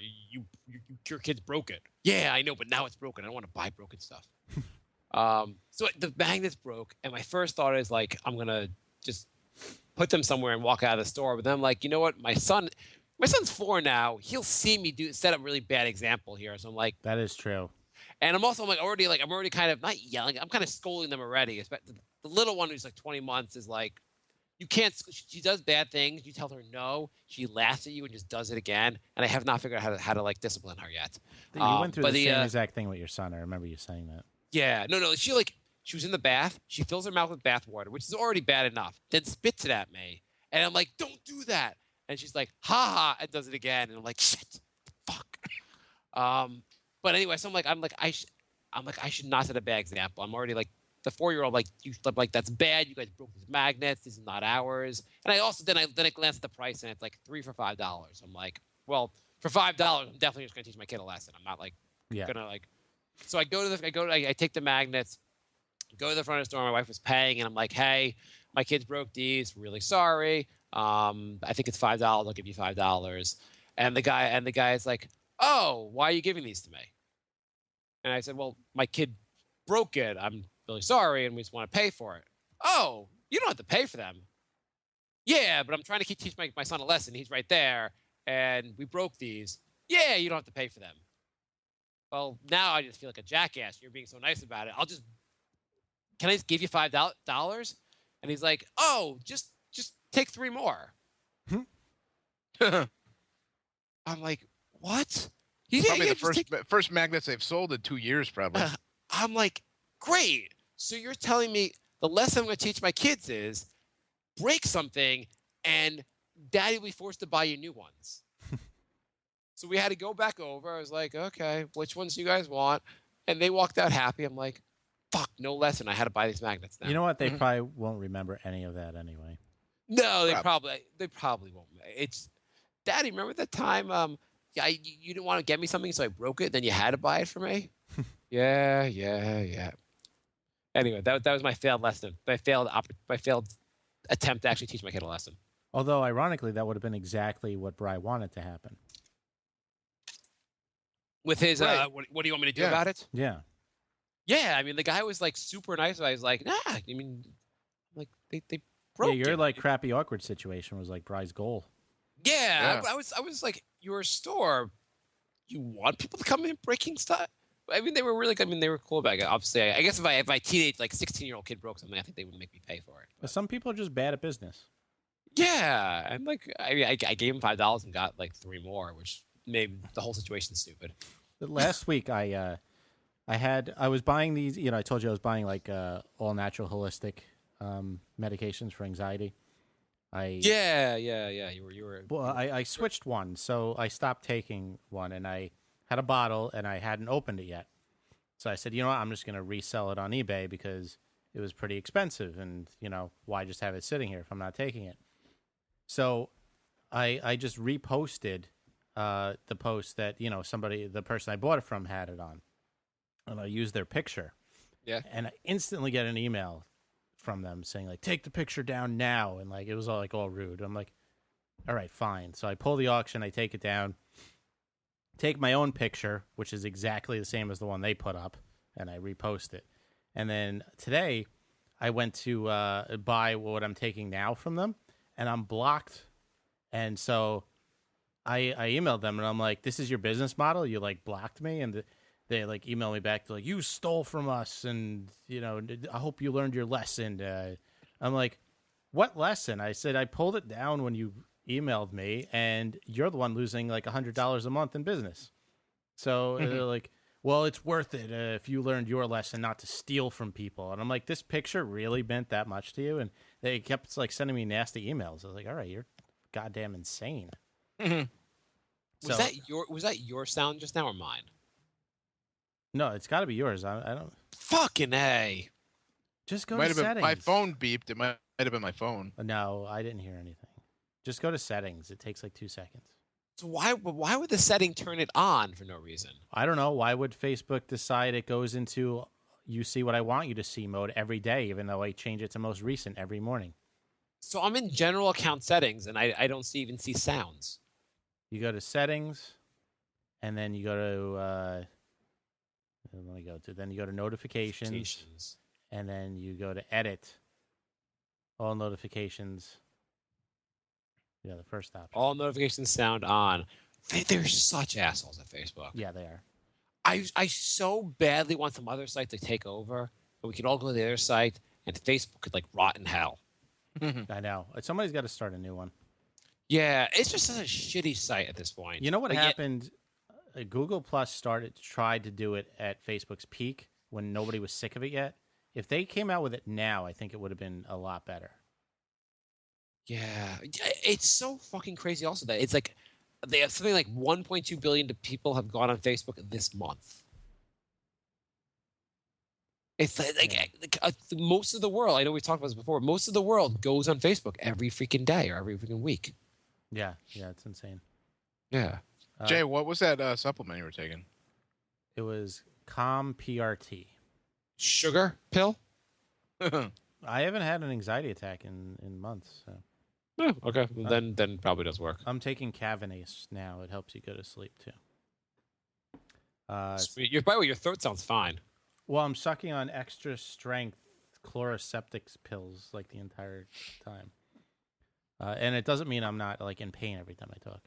Your kids broke it. Yeah, I know, but now it's broken. I don't want to buy broken stuff. So the magnets broke, and my first thought is like, I'm gonna just put them somewhere and walk out of the store. But then I'm like, you know what? My son's 4 now. He'll see me set a really bad example here. So I'm like, That is true. and I'm also I'm already kind of not yelling. I'm kind of scolding them already. The little one who's like 20 months is like, you can't. She does bad things. You tell her no. She laughs at you and just does it again. And I have not figured out how to like discipline her yet. You went through but the same exact thing with your son. I remember you saying that. Yeah, no. She was in the bath. She fills her mouth with bath water, which is already bad enough. Then spits it at me, and I'm like, "Don't do that." And she's like, "Ha ha," and does it again, and I'm like, "Shit, fuck." But anyway, so I should not set a bad example. I'm already like the 4-year-old, like that's bad. You guys broke these magnets. These are not ours. And I also then I glanced at the price, and it's like 3 for $5. I'm like, well, for $5, I'm definitely just gonna teach my kid a lesson. I'm not like gonna like. So I take the magnets, go to the front of the store. My wife was paying, and I'm like, hey, my kids broke these. Really sorry. I think it's $5. I'll give you $5. And the guy is like, oh, why are you giving these to me? And I said, well, my kid broke it. I'm really sorry, and we just want to pay for it. Oh, you don't have to pay for them. Yeah, but I'm trying to teach my son a lesson. He's right there, and we broke these. Yeah, you don't have to pay for them. Well, now I just feel like a jackass. You're being so nice about it. Can I just give you $5? And he's like, oh, just take 3 more. I'm like, what? Probably the first magnets they've sold in 2 years, probably. I'm like, great. So you're telling me the lesson I'm going to teach my kids is break something and daddy will be forced to buy you new ones. So we had to go back over. I was like, okay, which ones do you guys want? And they walked out happy. I'm like, fuck, no lesson. I had to buy these magnets now. You know what? They probably won't remember any of that anyway. No, they probably won't. It's, Daddy, remember that time you didn't want to get me something, so I broke it, then you had to buy it for me? Yeah. Anyway, that was my failed lesson. My failed attempt to actually teach my kid a lesson. Although, ironically, that would have been exactly what Bri wanted to happen. With his, Right. what do you want me to do about it? Yeah. Yeah, I mean, the guy was like super nice. I was like, nah, I mean, like they broke Yeah, your it. like crappy awkward situation was like Bri's goal. Yeah, I was like, you're a store. You want people to come in breaking stuff? I mean, they were cool about it. Obviously, I guess if I teenage like 16-year-old kid broke something, I think they would make me pay for it. But some people are just bad at business. Yeah, and like I gave him $5 and got like 3 more, which made the whole situation stupid. But last week, I was buying these. I told you I was buying like all natural holistic medications for anxiety. Yeah. You were. Well, I switched one, so I stopped taking one, and I had a bottle, and I hadn't opened it yet. So I said, you know what, I'm just going to resell it on eBay because it was pretty expensive, and why just have it sitting here if I'm not taking it? So I just reposted the post that the person I bought it from had it on, and I used their picture. Yeah. And I instantly get an email from them saying like, take the picture down now, and like it was all rude. I'm like, all right, fine. So I pull the auction, I take it down, take my own picture, which is exactly the same as the one they put up, and I repost it. And then today I went to buy what I'm taking now from them, and I'm blocked. And so I emailed them, and I'm like, this is your business model? You like blocked me? And they like emailed me back to like, you stole from us, and I hope you learned your lesson. I'm like, what lesson? I said I pulled it down when you emailed me, and you're the one losing like $100 a month in business. So they're like, well, it's worth it if you learned your lesson not to steal from people. And I'm like, this picture really meant that much to you? And they kept like sending me nasty emails. I was like, all right, you're goddamn insane. Was that your sound just now or mine? No, it's got to be yours. I don't. Fucking A. Just go Might to have been settings. my phone beeped. It might have been my phone. No, I didn't hear anything. Just go to settings. It takes like 2 seconds. So why would the setting turn it on for no reason? I don't know. Why would Facebook decide it goes into you see what I want you to see mode every day, even though I change it to most recent every morning? So I'm in general account settings, and I don't even see sounds. You go to settings, and then you go to let me go to. Then you go to notifications, and then you go to edit all notifications. Yeah, the first option. All notifications sound on. They're such assholes at Facebook. Yeah, they are. I so badly want some other site to take over, and we could all go to the other site, and Facebook could like rot in hell. I know. Somebody's got to start a new one. Yeah, it's just such a shitty site at this point. You know what But yet- happened? Google Plus tried to do it at Facebook's peak when nobody was sick of it yet. If they came out with it now, I think it would have been a lot better. Yeah, it's so fucking crazy. Also, that it's like they have something like 1.2 billion people have gone on Facebook this month. It's most of the world. I know we talked about this before. Most of the world goes on Facebook every freaking day or every freaking week. Yeah, it's insane. Yeah. Jay, what was that supplement you were taking? It was Calm PRT. Sugar pill? I haven't had an anxiety attack in months. So. Yeah, okay. Then probably does work. I'm taking Cavanase now. It helps you go to sleep too. Sweet. By the way, your throat sounds fine. Well, I'm sucking on extra strength chloroseptic pills like the entire time. And it doesn't mean I'm not like in pain every time I talk.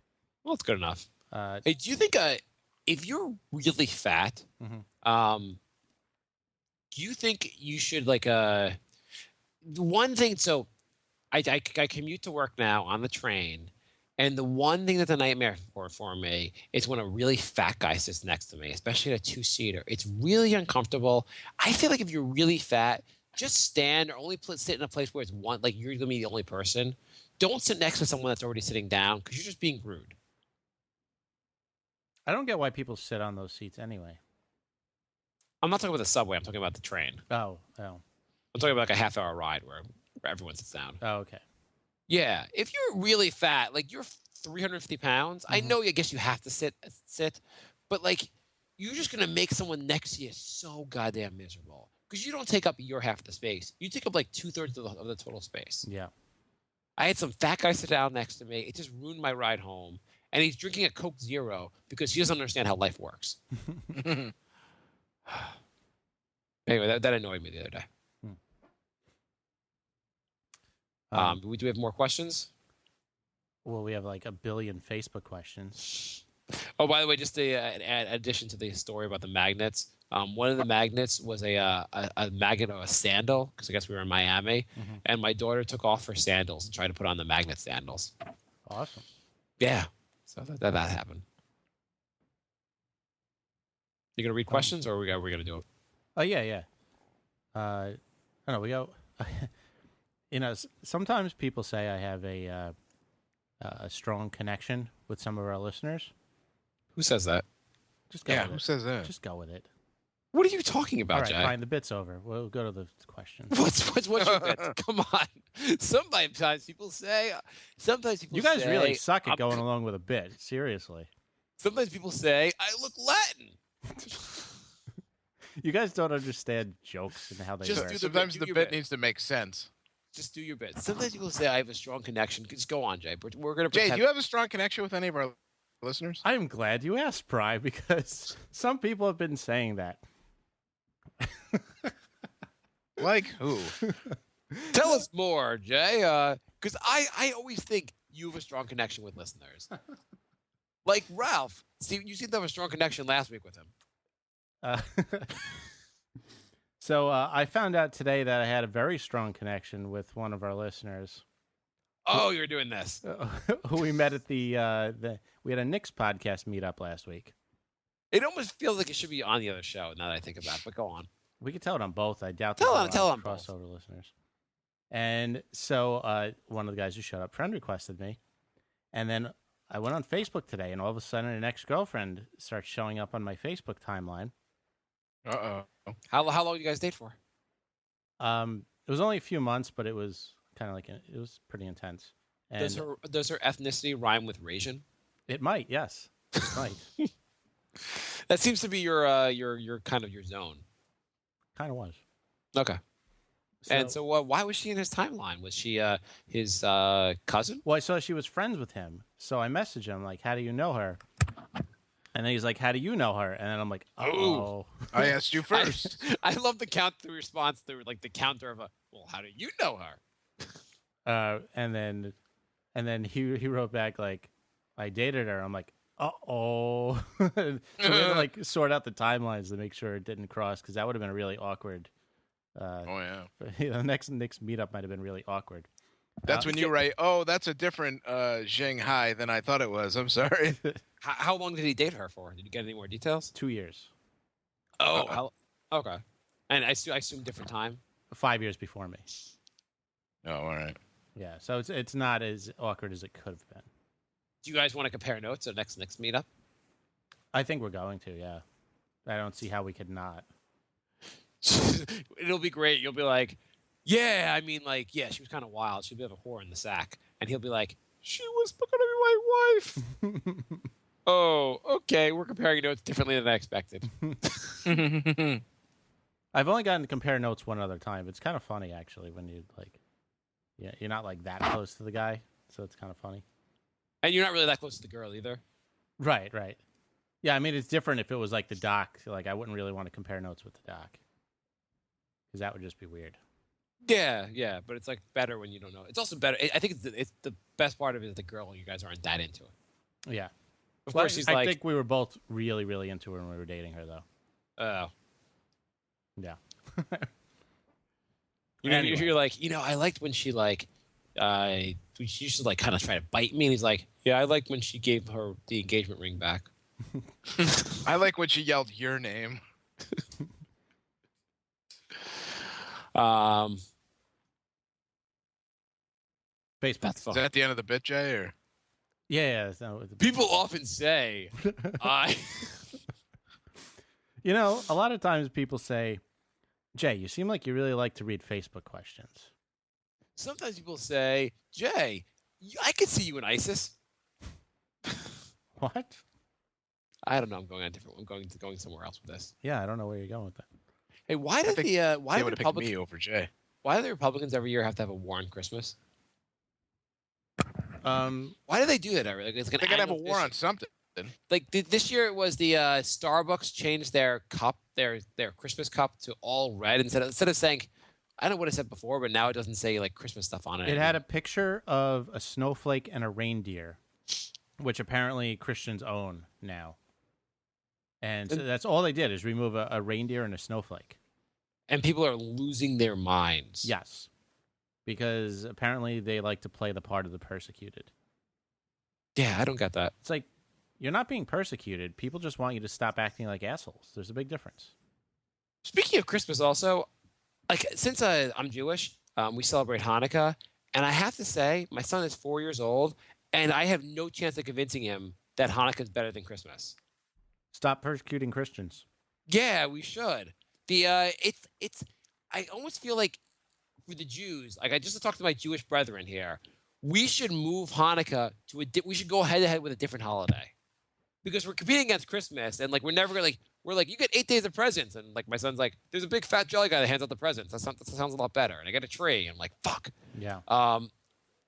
Well, it's good enough. Uh, Hey, do you think if you're really fat, Mhm. do you think you should like one thing? So, I commute to work now on the train, and the one thing that's a nightmare for me is when a really fat guy sits next to me, especially in a two-seater. It's really uncomfortable. I feel like if you're really fat, just stand or only sit in a place where it's one, like you're gonna be the only person. Don't sit next to someone that's already sitting down because you're just being rude. I don't get why people sit on those seats anyway. I'm not talking about the subway. I'm talking about the train. Oh. I'm talking about like a half-hour ride where everyone sits down. Oh, okay. Yeah, if you're really fat, like you're 350 pounds, I know. I guess you have to sit, but like you're just gonna make someone next to you so goddamn miserable because you don't take up your half of the space. You take up like 2/3 of the total space. Yeah. I had some fat guy sit down next to me. It just ruined my ride home. And he's drinking a Coke Zero because he doesn't understand how life works. Anyway, that annoyed me the other day. Do we have more questions? Well, we have like a billion Facebook questions. Oh, by the way, just an addition to the story about the magnets. One of the magnets was a magnet of a sandal because I guess we were in Miami, and my daughter took off her sandals and tried to put on the magnet sandals. Awesome. Yeah, so that happened. You gonna read questions, or are we gonna do it? Oh yeah. I don't know. We go. Sometimes people say I have a strong connection with some of our listeners. Who says that? Just go Yeah, with who it. says that? Just go with it. What are you talking about, All right, Jay? fine. The bit's over. We'll go to the questions. What's your bit? Come on. Sometimes people say. You guys really suck at I'm- going along with a bit. Seriously. Sometimes people say I look Latin. You guys don't understand jokes and how they Just work. do the Sometimes do the your bit bit. needs to make sense. Just do your bit. Sometimes people say I have a strong connection. Just go on, Jay. We're gonna Jay, pretend. do you have a strong connection with any of our listeners? I am glad you asked, Pry, because some people have been saying that. Like who? Tell us more, Jay. Because I always think you have a strong connection with listeners. Like Ralph. See, you seem to have a strong connection last week with him. So I found out today that I had a very strong connection with one of our listeners Oh, you're doing this. who we met at we had a Knicks podcast meetup last week. It almost feels like it should be on the other show now that I think about it, but go on. We could tell it on both. I doubt Tell there's a it- tell lot it of on both. crossover listeners. And so one of the guys who showed up friend requested me. And then I went on Facebook today, and all of a sudden an ex-girlfriend starts showing up on my Facebook timeline. Uh-oh. How long you guys date for? It was only a few months, but it was kind of like it was pretty intense. And Does her ethnicity rhyme with Rasian? it might, yes, it might. That seems to be your kind of your zone. Kind of was. Okay. And so why was she in his timeline? Was she his cousin? Well, I saw she was friends with him, so I messaged him like, "How do you know her?" And then he's like, "How do you know her?" And then I'm like, "Oh, I asked you first. I love the the response through like the counter of a, well, how do you know her? and then he wrote back like, "I dated her." I'm like, "Uh-oh." So we had to like sort out the timelines to make sure it didn't cross, because that would have been really awkward. Oh yeah. The next meetup might have been really awkward. That's when you write, "Oh, that's a different Shanghai than I thought it was." I'm sorry. How long did he date her for? Did you get any more details? 2 years, Oh, okay. And I assume different time. 5 years before me. Oh, all right. Yeah, so it's not as awkward as it could have been. Do you guys want to compare notes at next meetup? I think we're going to. Yeah, I don't see how we could not. It'll be great. You'll be like, yeah, I mean, like, yeah, she was kind of wild. She's a bit of a whore in the sack. And he'll be like, she was going to be my wife. Oh, okay. We're comparing notes differently than I expected. I've only gotten to compare notes one other time. It's kind of funny, actually, when you, like, yeah, you're not, like, that close to the guy, so it's kind of funny. And you're not really that close to the girl either. Right. Yeah, I mean, it's different if it was, like, the doc. Like, I wouldn't really want to compare notes with the doc, because that would just be weird. Yeah, but it's, like, better when you don't know. It's also better. I think it's the best part of it is the girl, you guys aren't that into it. Yeah. Of Well, course, she's I like, think we were both really, really into her when we were dating her, though. oh. Yeah. Anyway. You're like, I liked when she like, she used to like kind of try to bite me, and he's like, yeah, I liked when she gave her the engagement ring back. I like when she yelled your name. Facebook. That's Is fun. that the end of the bit, Jay? Or Yeah. So People often say, I. a lot of times people say, "Jay, you seem like you really like to read Facebook questions." Sometimes people say, Jay, I could see you in ISIS. What? I don't know. I'm going on different. I'm going somewhere else with this. Yeah, I don't know where you're going with that. Hey, why do think the why they do would have picked Republicans me over Jay. why do the Republicans every year have to have a war on Christmas? Why do they do that every? Like, it's like They an gotta have a annual war issue. on something. Like this year it was the Starbucks changed their cup, their Christmas cup to all red instead of saying, I don't know what it said before, but now it doesn't say like Christmas stuff on it. It had a picture of a snowflake and a reindeer, which apparently Christians own now. And so that's all they did is remove a reindeer and a snowflake. And people are losing their minds. Yes. Because apparently they like to play the part of the persecuted. Yeah, I don't get that. It's like, you're not being persecuted. People just want you to stop acting like assholes. There's a big difference. Speaking of Christmas, also, like since I'm Jewish, we celebrate Hanukkah, and I have to say, my son is 4 years old, and I have no chance of convincing him that Hanukkah is better than Christmas. Stop persecuting Christians. Yeah, we should. It's. I almost feel like for the Jews, like I just talked to my Jewish brethren here, we should move Hanukkah to we should go head to head with a different holiday, because we're competing against Christmas, and like we're never gonna we're like, you get 8 days of presents, and like my son's like, there's a big fat jolly guy that hands out the presents. That sounds a lot better, and I get a tree. And I'm like, fuck. Yeah.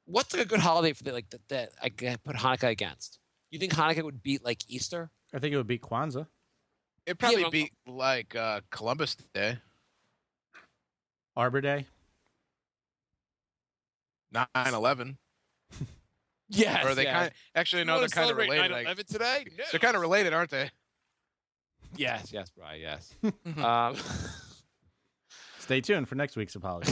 What's like a good holiday for that I could put Hanukkah against? You think Hanukkah would beat like Easter? I think it would be Kwanzaa. It'd probably but- be like Columbus Day, Arbor Day. 9/11. Yes. Or are they kind of actually no? They're kind of related. 9/11 today? No. They're kind of related, aren't they? Yes, Brian. Yes. Stay tuned for next week's apology.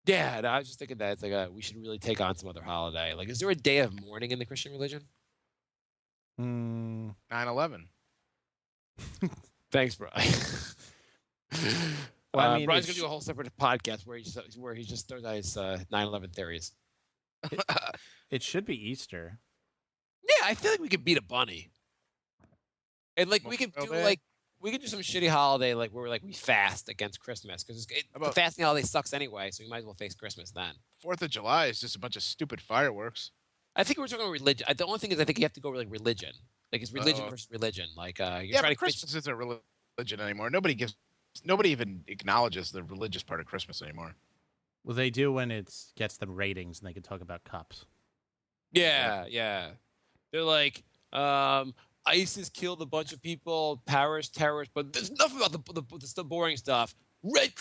Yeah, no, I was just thinking that it's like we should really take on some other holiday. Like, is there a day of mourning in the Christian religion? 9/11. Thanks, Brian. Well, I mean, Brian's it's- gonna do a whole separate podcast where he just throws out his 9/11 theories. It should be Easter. Yeah, I feel like we could beat a bunny, and like we could do Memorial Day? like we could do some shitty holiday like where like we fast against Christmas because the about- fasting holiday sucks anyway, so we might as well face Christmas then. 4th of July is just a bunch of stupid fireworks. I think we're talking about religion. The only thing is, I think you have to go with like religion. Like it's religion Oh. versus religion. Like you're Yeah, trying but to Christmas isn't religion anymore. Nobody even acknowledges the religious part of Christmas anymore. Well, they do when it gets them ratings and they can talk about cups. Yeah. They're like, ISIS killed a bunch of people, Paris terrorists, but there's nothing about the boring stuff. Red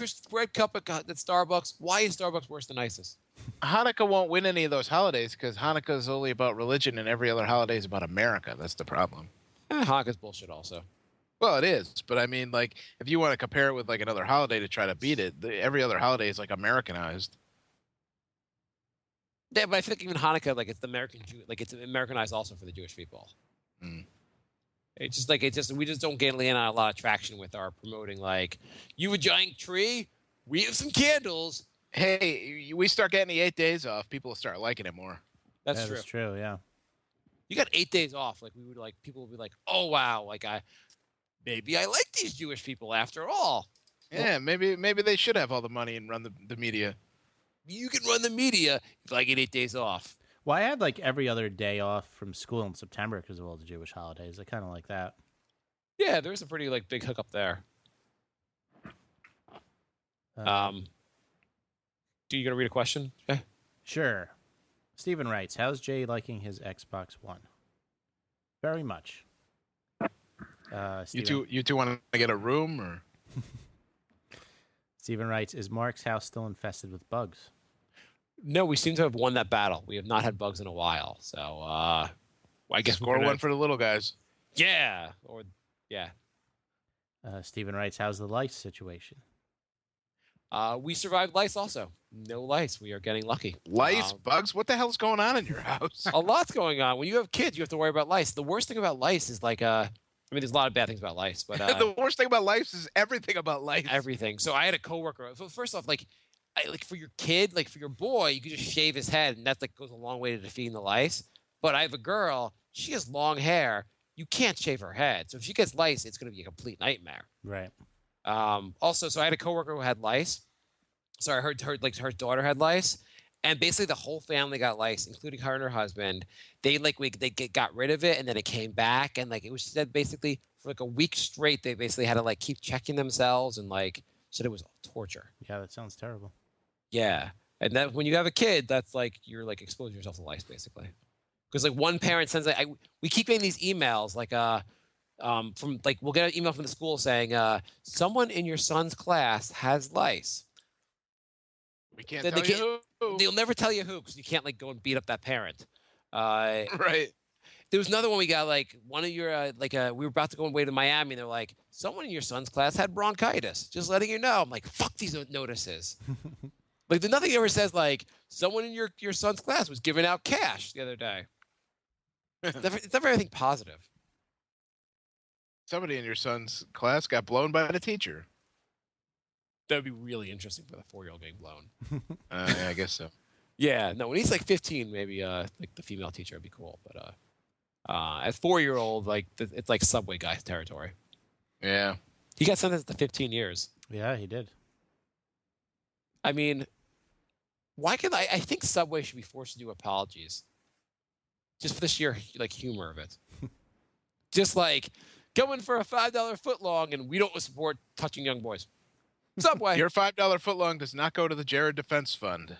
cup at Starbucks. Why is Starbucks worse than ISIS? Hanukkah won't win any of those holidays because Hanukkah is only about religion and every other holiday is about America. That's the problem. Hanukkah's bullshit also. Well, it is, but I mean, like, if you want to compare it with like another holiday to try to beat it, every other holiday is like Americanized. Yeah, but I think even Hanukkah, like it's the American Jew, like it's Americanized also for the Jewish people. Mm. It's just like we just don't get in on a lot of traction with our promoting. Like, you have a giant tree, we have some candles. Hey, we start getting the 8 days off, people will start liking it more. That's true. That's true. Yeah. You got 8 days off. Like people would be like, oh wow, like maybe I like these Jewish people after all. Yeah, maybe they should have all the money and run the media. You can run the media if I get 8 days off. Well, I had like every other day off from school in September because of all the Jewish holidays. I kind of like that. Yeah, there's a pretty like big hookup there. Do you gonna read a question? Sure. Stephen writes, how's Jay liking his Xbox One? Very much. Steven, You two want to get a room or? Stephen writes, is Mark's house still infested with bugs? No, we seem to have won that battle. We have not had bugs in a while, so I guess Score one for the little guys. Yeah. Stephen writes, how's the lice situation? We survived lice also. No lice. We are getting lucky. Lice, bugs? What the hell's going on in your house? A lot's going on. When you have kids, you have to worry about lice. The worst thing about lice is like, I mean, there's a lot of bad things about lice, but The worst thing about lice is everything about lice. everything. So I had a coworker. So first off, like for your kid, like for your boy, you could just shave his head, and that like goes a long way to defeating the lice. But I have a girl. She has long hair. You can't shave her head. So if she gets lice, it's going to be a complete nightmare. Right. Also, so I had a coworker who had lice. So I heard like her daughter had lice, and basically the whole family got lice, including her and her husband. They got rid of it, and then it came back, and like it was said basically for like a week straight. They basically had to like keep checking themselves, and like said it was torture. Yeah, that sounds terrible. Yeah, and then when you have a kid, that's like you're like exposing yourself to lice basically, because like one parent sends like we keep getting these emails like from like we'll get an email from the school saying someone in your son's class has lice. We can't Then tell they you who. They'll never tell you who because you can't like go and beat up that parent. Right. There was another one we got like one of your we were about to go away to Miami. And they're like, someone in your son's class had bronchitis. Just letting you know. I'm like, fuck these notices. Like nothing ever says like someone in your son's class was giving out cash the other day. It's never anything positive. Somebody in your son's class got blown by the teacher. That would be really interesting for the 4-year-old getting blown. Yeah, I guess so. Yeah, no, when he's like 15, maybe like the female teacher would be cool. But as 4-year-old, like it's like Subway guy territory. Yeah. He got sentenced to 15 years. Yeah, he did. I mean, why can I think Subway should be forced to do apologies. Just for the sheer like humor of it. Just like going for a $5 footlong and we don't support touching young boys. Subway. Your $5 footlong does not go to the Jared Defense Fund.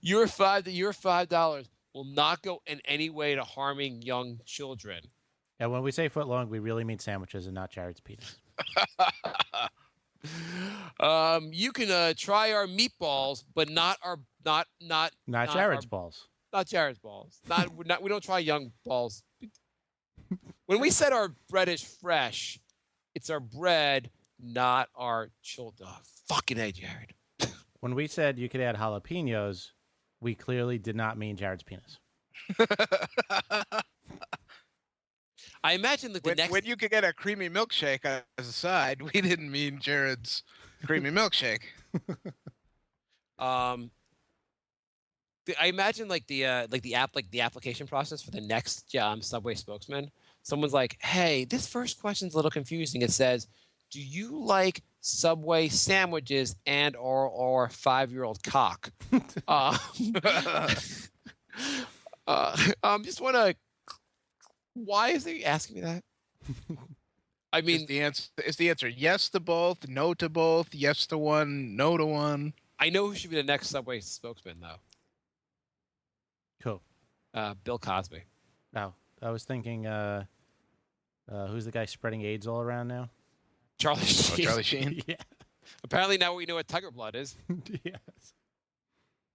Your $5 will not go in any way to harming young children. And when we say foot long, we really mean sandwiches and not Jared's penis. You can try our meatballs, but not Jared's our, balls. Not Jared's balls. We don't try young balls. When we said our bread is fresh, it's our bread, not our children. Oh, fucking A, Jared. When we said you could add jalapenos, we clearly did not mean Jared's penis. I imagine that when you could get a creamy milkshake as a side, we didn't mean Jared's creamy milkshake. I imagine the application process for the next Subway spokesman. Someone's like, "Hey, this first question's a little confusing. It says, do you like Subway sandwiches and or 5-year-old cock?" Just want to. Why is he asking me that? I mean, Is the answer yes to both, no to both, yes to one, no to one? I know who should be the next Subway spokesman, though. Cool. Bill Cosby. Now, I was thinking, who's the guy spreading AIDS all around now? Charlie Oh, Sheen. Charlie Sheen. Yeah. Apparently now we know what Tiger Blood is. Yes.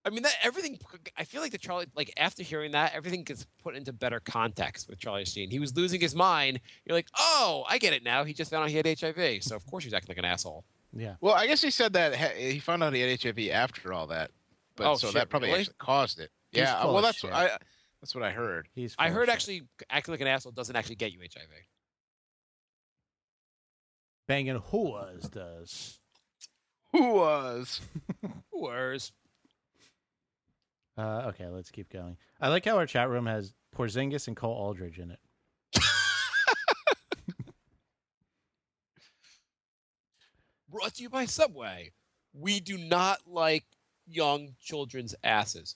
I mean, that everything. I feel like the Charlie, like after hearing that, everything gets put into better context with Charlie Sheen. He was losing his mind. You're like, oh, I get it now. He just found out he had HIV, so of course he's acting like an asshole. Yeah. Well, I guess he said that he found out he had HIV after all that, but Oh, so shit, that probably really? actually caused it. He's Yeah. full Well, of that's shit. that's what I heard. He's. I full of heard shit. actually acting like an asshole doesn't actually get you HIV. Banging whoas does. Who was? Worse. Okay, let's keep going. I like how our chat room has Porzingis and Cole Aldridge in it. Brought to you by Subway. We do not like young children's asses.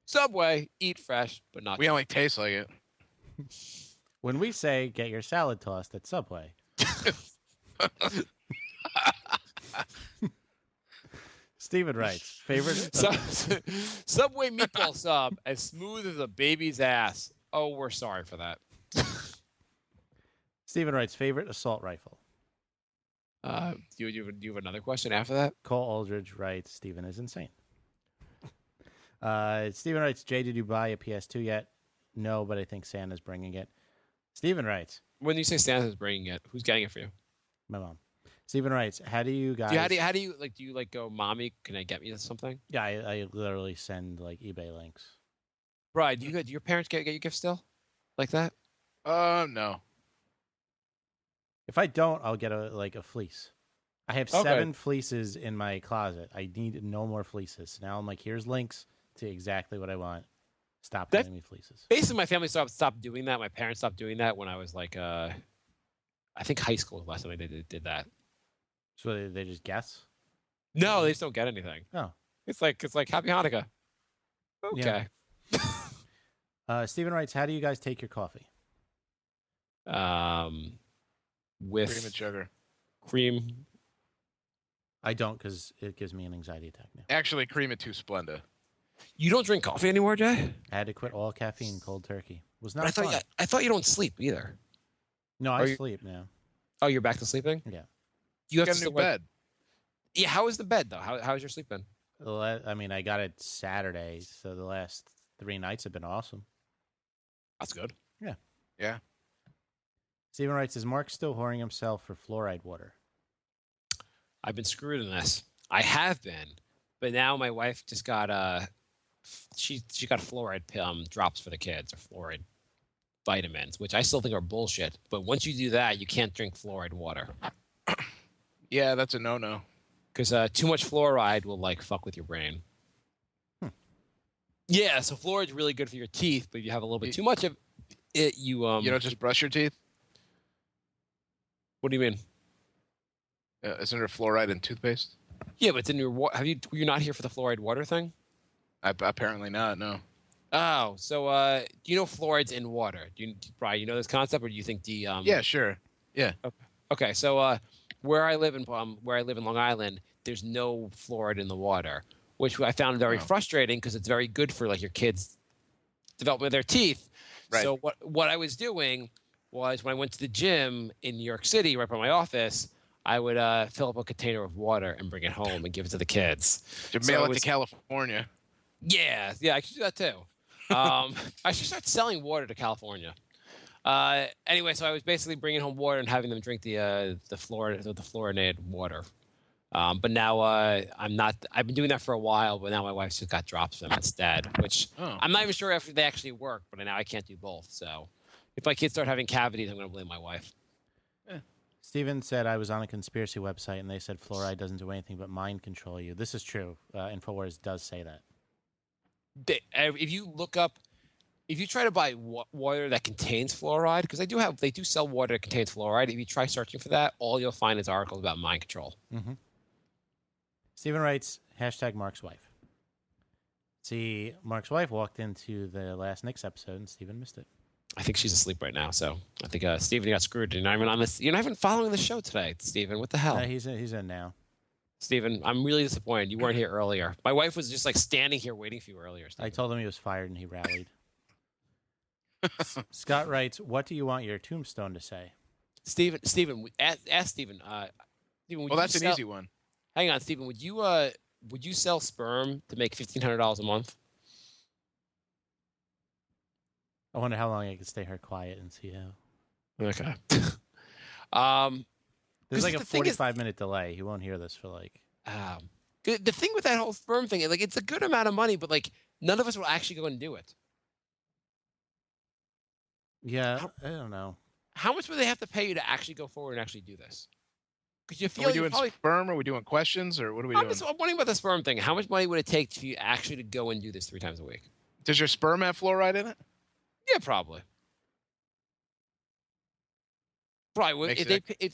Subway, eat fresh, but not. We only taste like it. When we say get your salad tossed at Subway. Steven writes, favorite. Subway meatball sub as smooth as a baby's ass. Oh, we're sorry for that. Steven writes, favorite assault rifle. Do you have another question after that? Cole Aldridge writes, Steven is insane. Steven writes, Jay, did you buy a PS2 yet? No, but I think Santa's bringing it. Steven writes, When you say Santa's bringing it, who's getting it for you? my mom. Steven writes, how do you guys... How do you like? Do you like go, mommy? Can I get me something? Yeah, I literally send like eBay links. Right? Do your parents get you gifts still, like that? No. If I don't, I'll get a fleece. I have Okay. 7 fleeces in my closet. I need no more fleeces. Now I'm like, here's links to exactly what I want. Stop That- getting me fleeces. Basically, my family stopped doing that. My parents stopped doing that when I was like, I think high school was the last time they did that. So they just guess? No, they just don't get anything. Oh. It's like Happy Hanukkah. Okay. Steven writes, how do you guys take your coffee? With Cream and sugar. cream. I don't because it gives me an anxiety attack now. Actually, cream it to Splenda. You don't drink coffee anymore, Jay? I had to quit all caffeine cold turkey. It was But not fun. I thought you don't sleep either. No, I Are you- sleep now. Oh, you're back to sleeping? Yeah. You have Got to a new still wear- bed. Yeah. How is the bed though? How's your sleep been? I mean, I got it Saturday, so the last 3 nights have been awesome. That's good. Yeah. Steven writes, is Mark still whoring himself for fluoride water? I've been screwed in this. I have been, but now my wife just got she got fluoride drops for the kids or fluoride vitamins, which I still think are bullshit. But once you do that, you can't drink fluoride water Yeah, that's a no-no. because too much fluoride will like fuck with your brain. Yeah, so fluoride's really good for your teeth, but if you have a little bit too much of it, you You don't just brush your teeth? What do you mean? Isn't there fluoride in toothpaste? Yeah, but it's in your you're not here for the fluoride water thing? Apparently not, no. Oh, so do you know fluoride's in water? Brian, you know this concept, or do you think the Yeah, sure. Okay, so where I live in Long Island, there's no fluoride in the water, which I found very Oh. frustrating because it's very good for like your kids' development of their teeth. Right. So what I was doing was when I went to the gym in New York City, right by my office, I would fill up a container of water and bring it home and give it to the kids. To So mail it it was- to California. Yeah, I should do that too. I should start selling water to California. Anyway, so I was basically bringing home water and having them drink the fluorinated water. But now I'm not. I've been doing that for a while, but now my wife's just got drops of them instead, which Oh. I'm not even sure if they actually work. But now I can't do both. So if my kids start having cavities, I'm going to blame my wife. Steven said I was on a conspiracy website and they said fluoride doesn't do anything but mind control you. This is true. InfoWars does say that. If you look up, if you try to buy water that contains fluoride, because they do sell water that contains fluoride. If you try searching for that, all you'll find is articles about mind control. Mm-hmm. Steven writes, hashtag Mark's wife. See, Mark's wife walked into the last Knicks episode and Steven missed it. I think she's asleep right now, so I think Steven got screwed. You're not even on this. You're not even following the show today, Steven. What the hell? He's in now. Steven, I'm really disappointed. You weren't here earlier. My wife was just like standing here waiting for you earlier. I Steven. told him he was fired and he rallied. Scott writes, "What do you want your tombstone to say?" Steven, ask Steven. Steven, would Well, you that's an sell- easy one. Hang on, Steven. Would you sell sperm to make $1,500 a month? I wonder how long I can stay her quiet and see how. Okay. There's 'Cause like a the thing is- 45-minute delay. He won't hear this for like. The thing with that whole sperm thing, like, it's a good amount of money, but like none of us will actually go and do it. Yeah, I don't know. How much would they have to pay you to actually go forward and actually do this? Because you Are feel we you doing probably. sperm? Or are we doing questions? Or what are we doing? I'm wondering about the sperm thing. How much money would it take for you actually to go and do this 3 times a week? Does your sperm have fluoride in it? Yeah, probably. Probably. Would. Makes If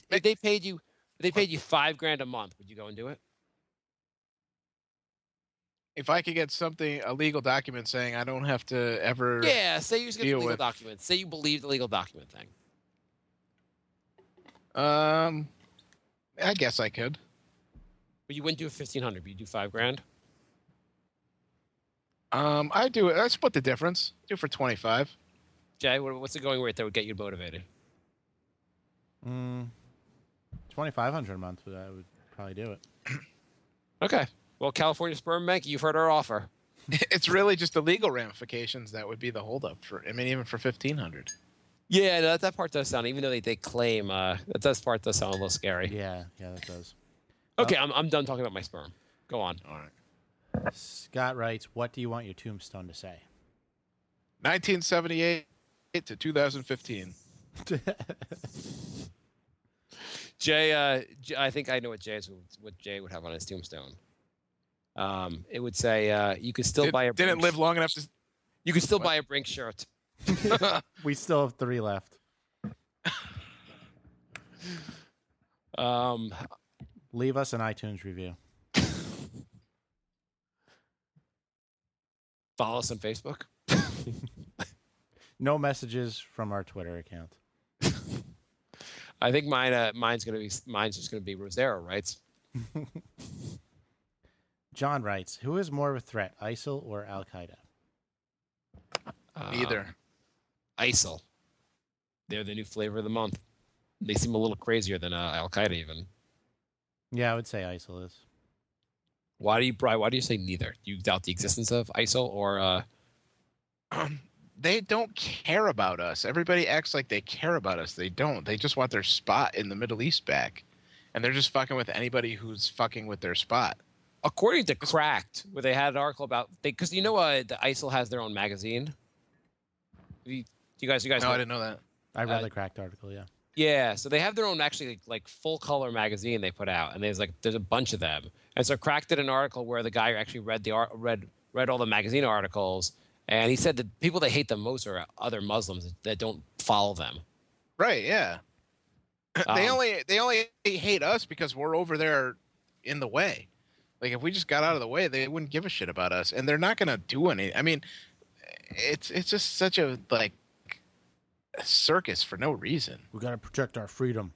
it- they paid you, if they paid you $5,000 a month, would you go and do it? If I could get a legal document saying I don't have to ever. Yeah. Say you get the deal legal with- documents. Say you believe the legal document thing. I guess I could. But you wouldn't do it 1,500. But you do $5,000. I do it. I split the difference. Do it for 25. Jay, what's the going rate that would get you motivated? 2,500 a month. I would probably do it. Okay. Well, California Sperm Bank, you've heard our offer. It's really just the legal ramifications that would be the holdup for. I mean, even for 1,500. Yeah, that part does sound. Even though they claim that part does sound a little scary. Yeah, that does. Okay, I'm done talking about my sperm. Go on. All right. Scott writes, "What do you want your tombstone to say?" 1978 to 2015. Jay, I think I know what Jay would have on his tombstone. It would say, "You could still buy a Didn't Brinks- live long enough to. You could still buy a Brink shirt." We still have 3 left. Leave us an iTunes review. Follow us on Facebook. No messages from our Twitter account. I think mine's just gonna be Rosero, right? John writes, "Who is more of a threat, ISIL or Al Qaeda?" Neither. ISIL. They're the new flavor of the month. They seem a little crazier than Al Qaeda even. Yeah, I would say ISIL is. Why do you say neither? Do you doubt the existence of ISIL or? They don't care about us. Everybody acts like they care about us. They don't. They just want their spot in the Middle East back, and they're just fucking with anybody who's fucking with their spot. According to Cracked, where they had an article about because the ISIL has their own magazine. You guys No, know? I didn't know that. I read Uh, the cracked article, yeah. Yeah, so they have their own actually like full color magazine they put out, and there's a bunch of them. And so Crack did an article where the guy actually read all the magazine articles, and he said the people that hate them most are other Muslims that don't follow them. Right? Yeah. They Um, only hate us because we're over there in the way. Like if we just got out of the way, they wouldn't give a shit about us, and they're not gonna do any. I mean, it's just such a circus for no reason. We got to protect our freedom.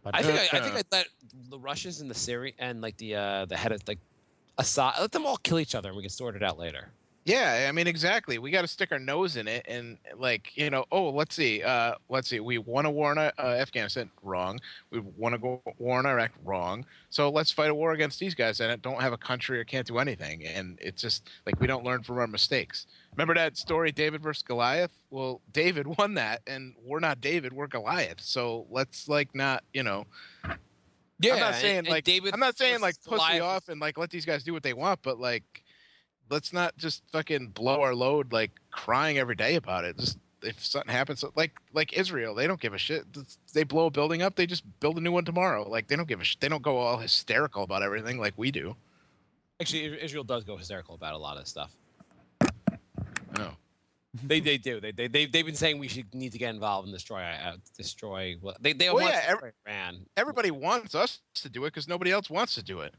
I think I let the Russians and the Syria and like the head of like Assad, let them all kill each other, and we can sort it out later. Yeah, I mean, exactly. We got to stick our nose in it, and let's see. We won a war in Afghanistan, wrong. We won a war in Iraq, wrong. So let's fight a war against these guys that don't have a country or can't do anything. And it's just like we don't learn from our mistakes. Remember that story, David versus Goliath? Well, David won that, and we're not David, we're Goliath. So let's not. Yeah, I'm not saying I'm not saying versus pussy Goliath- off and let these guys do what they want, but let's not just fucking blow our load crying every day about it. Just if something happens, like Israel, they don't give a shit. They blow a building up, they just build a new one tomorrow. They don't give a shit. They don't go all hysterical about everything like we do. Actually, Israel does go hysterical about a lot of stuff. No. They do. They've been saying we need to get involved and destroy. Well, they Well, want yeah, to destroy Iran. Everybody wants us to do it because nobody else wants to do it.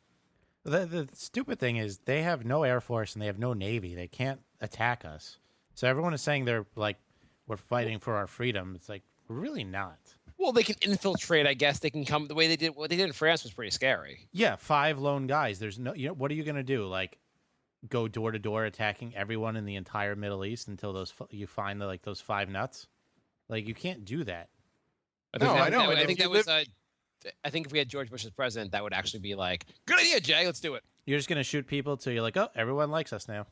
The stupid thing is they have no Air Force and they have no Navy. They can't attack us. So everyone is saying we're fighting for our freedom. It's like, we're really not. Well, they can infiltrate. I guess they can come the way they did. What they did in France was pretty scary. Yeah, 5 lone guys. There's no. What are you gonna do? Like, go door to door attacking everyone in the entire Middle East until you find those 5 nuts? Like, you can't do that. I know. I think that was. I think if we had George Bush as president, that would actually be like, good idea, Jay. Let's do it. You're just gonna shoot people till you're like, oh, everyone likes us now.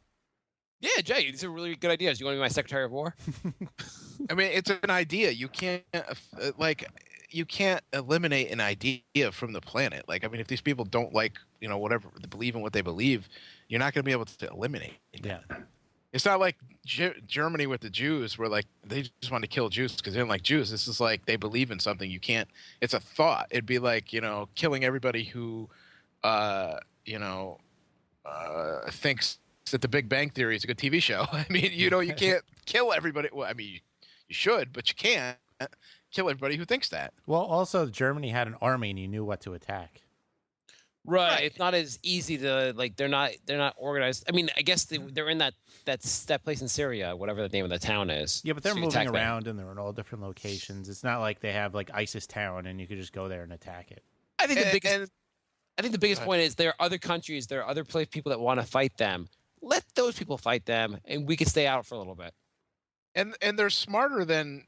Yeah, Jay, these are really good ideas. Do you want to be my Secretary of War? I mean, it's an idea. You can't eliminate an idea from the planet. Like, I mean, if these people don't like, whatever, they believe in what they believe, you're not going to be able to eliminate it. Yeah. It's not like Germany with the Jews, where like they just want to kill Jews because they didn't like Jews. This is like they believe in something. You can't. It's a thought. It'd be like killing everybody who, thinks that The Big Bang Theory is a good TV show. I mean, you can't kill everybody. Well, I mean, you should, but you can't kill everybody who thinks that. Well, also Germany had an army and you knew what to attack. Right. It's not as easy to like. They're not organized. I mean, I guess they're in that place in Syria, whatever the name of the town is. Yeah, but they're So you moving attack them. around and they're in all different locations. It's not like they have like ISIS town and you could just go there and attack it. I think the biggest. And- I think the biggest point is there are other countries, there are other people that want to fight them. Let those people fight them, and we can stay out for a little bit. and they're smarter than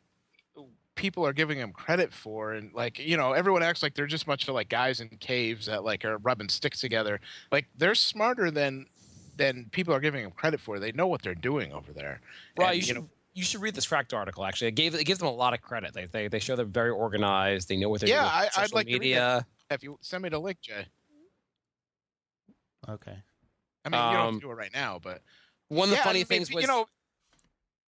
people are giving them credit for. And like everyone acts like they're just much of like guys in caves that like are rubbing sticks together. Like they're smarter than people are giving them credit for. They know what they're doing over there. Right. And, You should read this Cracked article. Actually, it gives them a lot of credit. They show they're very organized. They know what they're Yeah, doing. With I'd social like to read media. if you send me the link, Jay. Okay. I mean, you don't have to do it right now, but One of the yeah, funny I mean, things was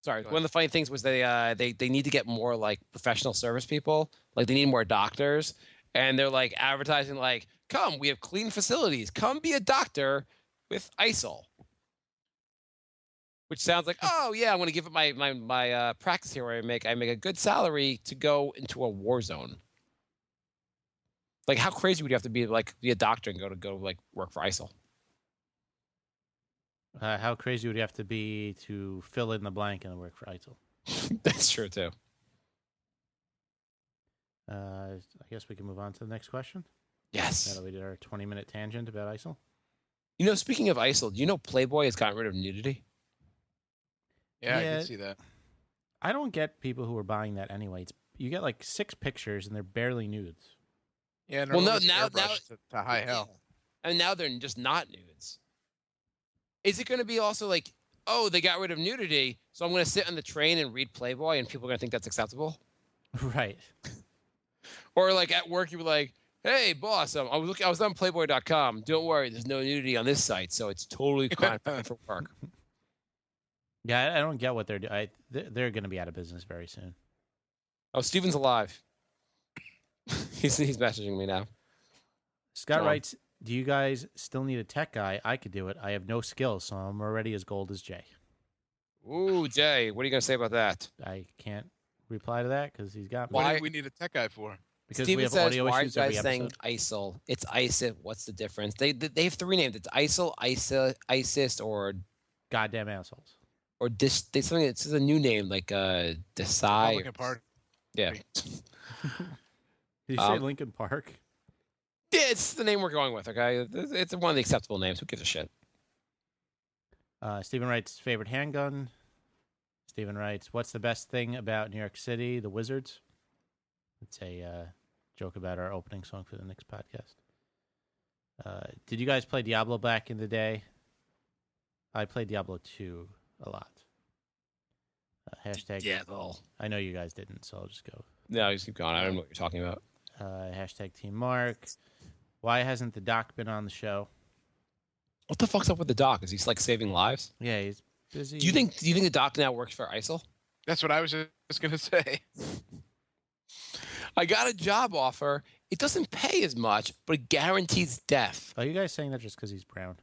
Sorry, Go one of the funny things was they need to get more like professional service people. Like they need more doctors, and they're like advertising like, "Come, we have clean facilities. Come be a doctor with ISIL." Which sounds like, oh yeah, I'm going to give it my practice here where I make a good salary to go into a war zone. Like, how crazy would you have to be a doctor and go like work for ISIL? How crazy would you have to be to fill in the blank and work for ITIL? That's true too. I guess we can move on to the next question. Yes. Now that we did our 20-minute tangent about ISIL. Speaking of ISIL, do you know Playboy has gotten rid of nudity? yeah, I Yeah. can see that. I don't get people who are buying that anyway. You get like 6 pictures and they're barely nudes. Yeah, Well, no, it's now airbrushed to high hell. And now they're just not nudes. Is it going to be also like, oh, they got rid of nudity, so I'm going to sit on the train and read Playboy, and people are going to think that's acceptable? Right. Or like at work, you were like, hey, boss, I was on Playboy.com. Don't worry, there's no nudity on this site, so it's totally fine for work. Yeah, I don't get what they're doing. They're going to be out of business very soon. Oh, Steven's alive. he's messaging me now. Scott John. writes, do you guys still need a tech guy? I could do it. I have no skills, so I'm already as gold as Jay. Ooh, Jay, what are you going to say about that? I can't reply to that because he's got me. What Why- do we need a tech guy for? Because Steven we have says, audio why are you issues every guys saying episode. ISIL? It's ISIS. What's the difference? They have 3 names. It's ISIL, ISIS, or Goddamn assholes. something. It's a new name like Desai. Republican Party. Yeah. Did you say Um, Lincoln Park? Yeah, it's the name we're going with, okay? It's one of the acceptable names. Who gives a shit? Steven writes, favorite handgun. Steven writes, what's the best thing about New York City? The Wizards. It's a joke about our opening song for the next podcast. Did you guys play Diablo back in the day? I played Diablo 2 a lot. Hashtag. Yeah, well. I know you guys didn't, so I'll just go. No, just keep going. I don't know what you're talking about. Hashtag Team Mark. Why hasn't the doc been on the show? What the fuck's up with the doc? Is he like saving lives? Yeah, he's busy. Do you think the doc now works for ISIL? That's what I was just gonna say. I got a job offer. It doesn't pay as much, but it guarantees death. Are you guys saying that just because he's brown?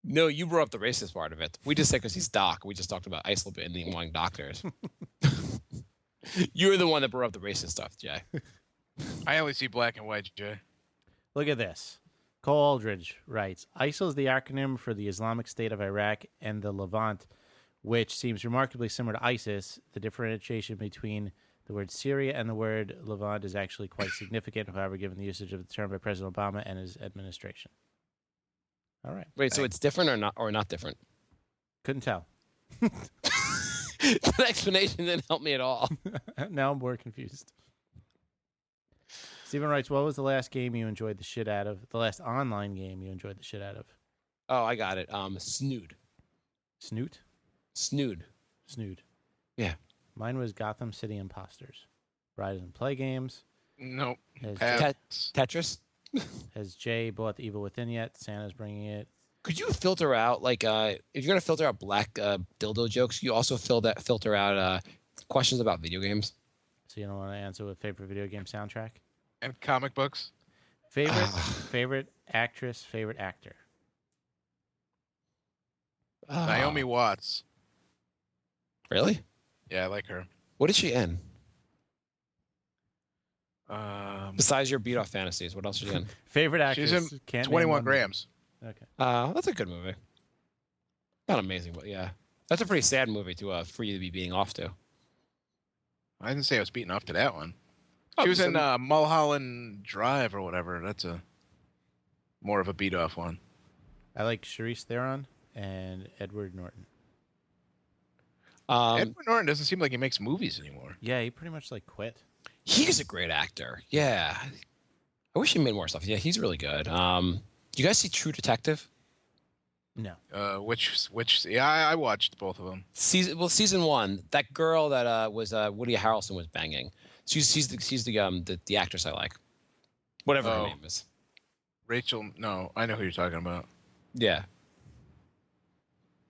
No, you brought up the racist part of it. We just said because he's doc. We just talked about ISIL and wanting doctors. You're the one that brought up the racist stuff, Jay. I only see black and white, Jay. Look at this. Cole Aldridge writes, ISIL is the acronym for the Islamic State of Iraq and the Levant, which seems remarkably similar to ISIS. The differentiation between The word Syria and the word Levant is actually quite significant, however, given the usage of the term by President Obama and his administration. All right. Wait, so it's different or not different? Couldn't tell. That explanation didn't help me at all. Now I'm more confused. Stephen writes, what was the last game you enjoyed the shit out of? The last online game you enjoyed the shit out of? Oh, I got it. Snood. Snoot? Snood. Snood. Yeah. Mine was Gotham City Imposters. Bride doesn't play games. Nope. Has, Pass. Tetris. has Jay bought The Evil Within yet? Santa's bringing it. Could you filter out if you're gonna filter out black dildo jokes, you also filter out questions about video games? So you don't want to answer with favorite video game soundtrack? And comic books. Favorite actress, favorite actor. Naomi Watts. Really? Yeah, I like her. What is she in? Um, Besides your beat off fantasies, what else is she in? Favorite actress. she's in Can't name 21 one. Grams. Okay. That's a good movie. Not amazing, but yeah, that's a pretty sad movie to for you to be beating off to. I didn't say I was beating off to that one. Oh, She was so- in Mulholland Drive or whatever. That's a more of a beat off one. I like Charlize Theron and Edward Norton. Edward Norton doesn't seem like he makes movies anymore. Yeah, he pretty much like quit. He's a great actor. Yeah, I wish he made more stuff. Yeah, he's really good. You guys see True Detective? No. Which? Yeah, I watched both of them. Season 1, that girl that was Woody Harrelson was banging. She's the actress I like. Whatever her Oh. name is. Rachel. No, I know who you're talking about. Yeah.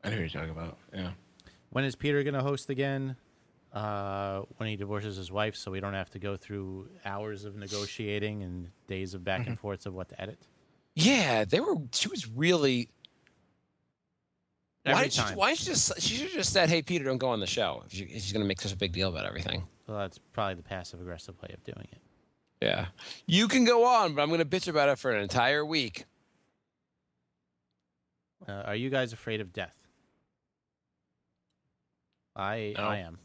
I know who you're talking about. Yeah. When is Peter going to host again? When he divorces his wife, so we don't have to go through hours of negotiating and days of back and forths of what to edit. Yeah, she was really. Every Why did time. she should have just said, "Hey, Peter, don't go on the show." If she's going to make such a big deal about everything. So that's probably the passive aggressive way of doing it. Yeah, you can go on, but I'm going to bitch about it for an entire week. Are you guys afraid of death? I No. am.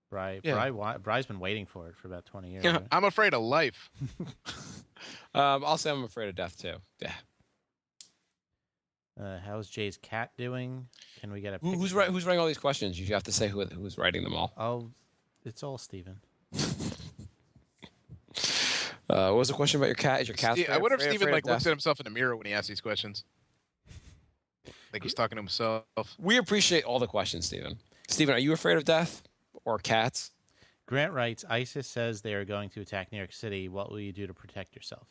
Bry's been waiting for it for about 20 years. Yeah, right? I'm afraid of life. I'll say I'm afraid of death too. Yeah. How's Jay's cat doing? Can we get a Who's picture? writing? Who's writing all these questions? You have to say who's writing them all. It's all Steven. What was the question about your cat? Is your cat? I wonder if Steven afraid of looks death? at himself in the mirror when he asks these questions. Like he's talking to himself. We appreciate all the questions, Stephen. Stephen, are you afraid of death or cats? Grant writes, ISIS says they are going to attack New York City. What will you do to protect yourself?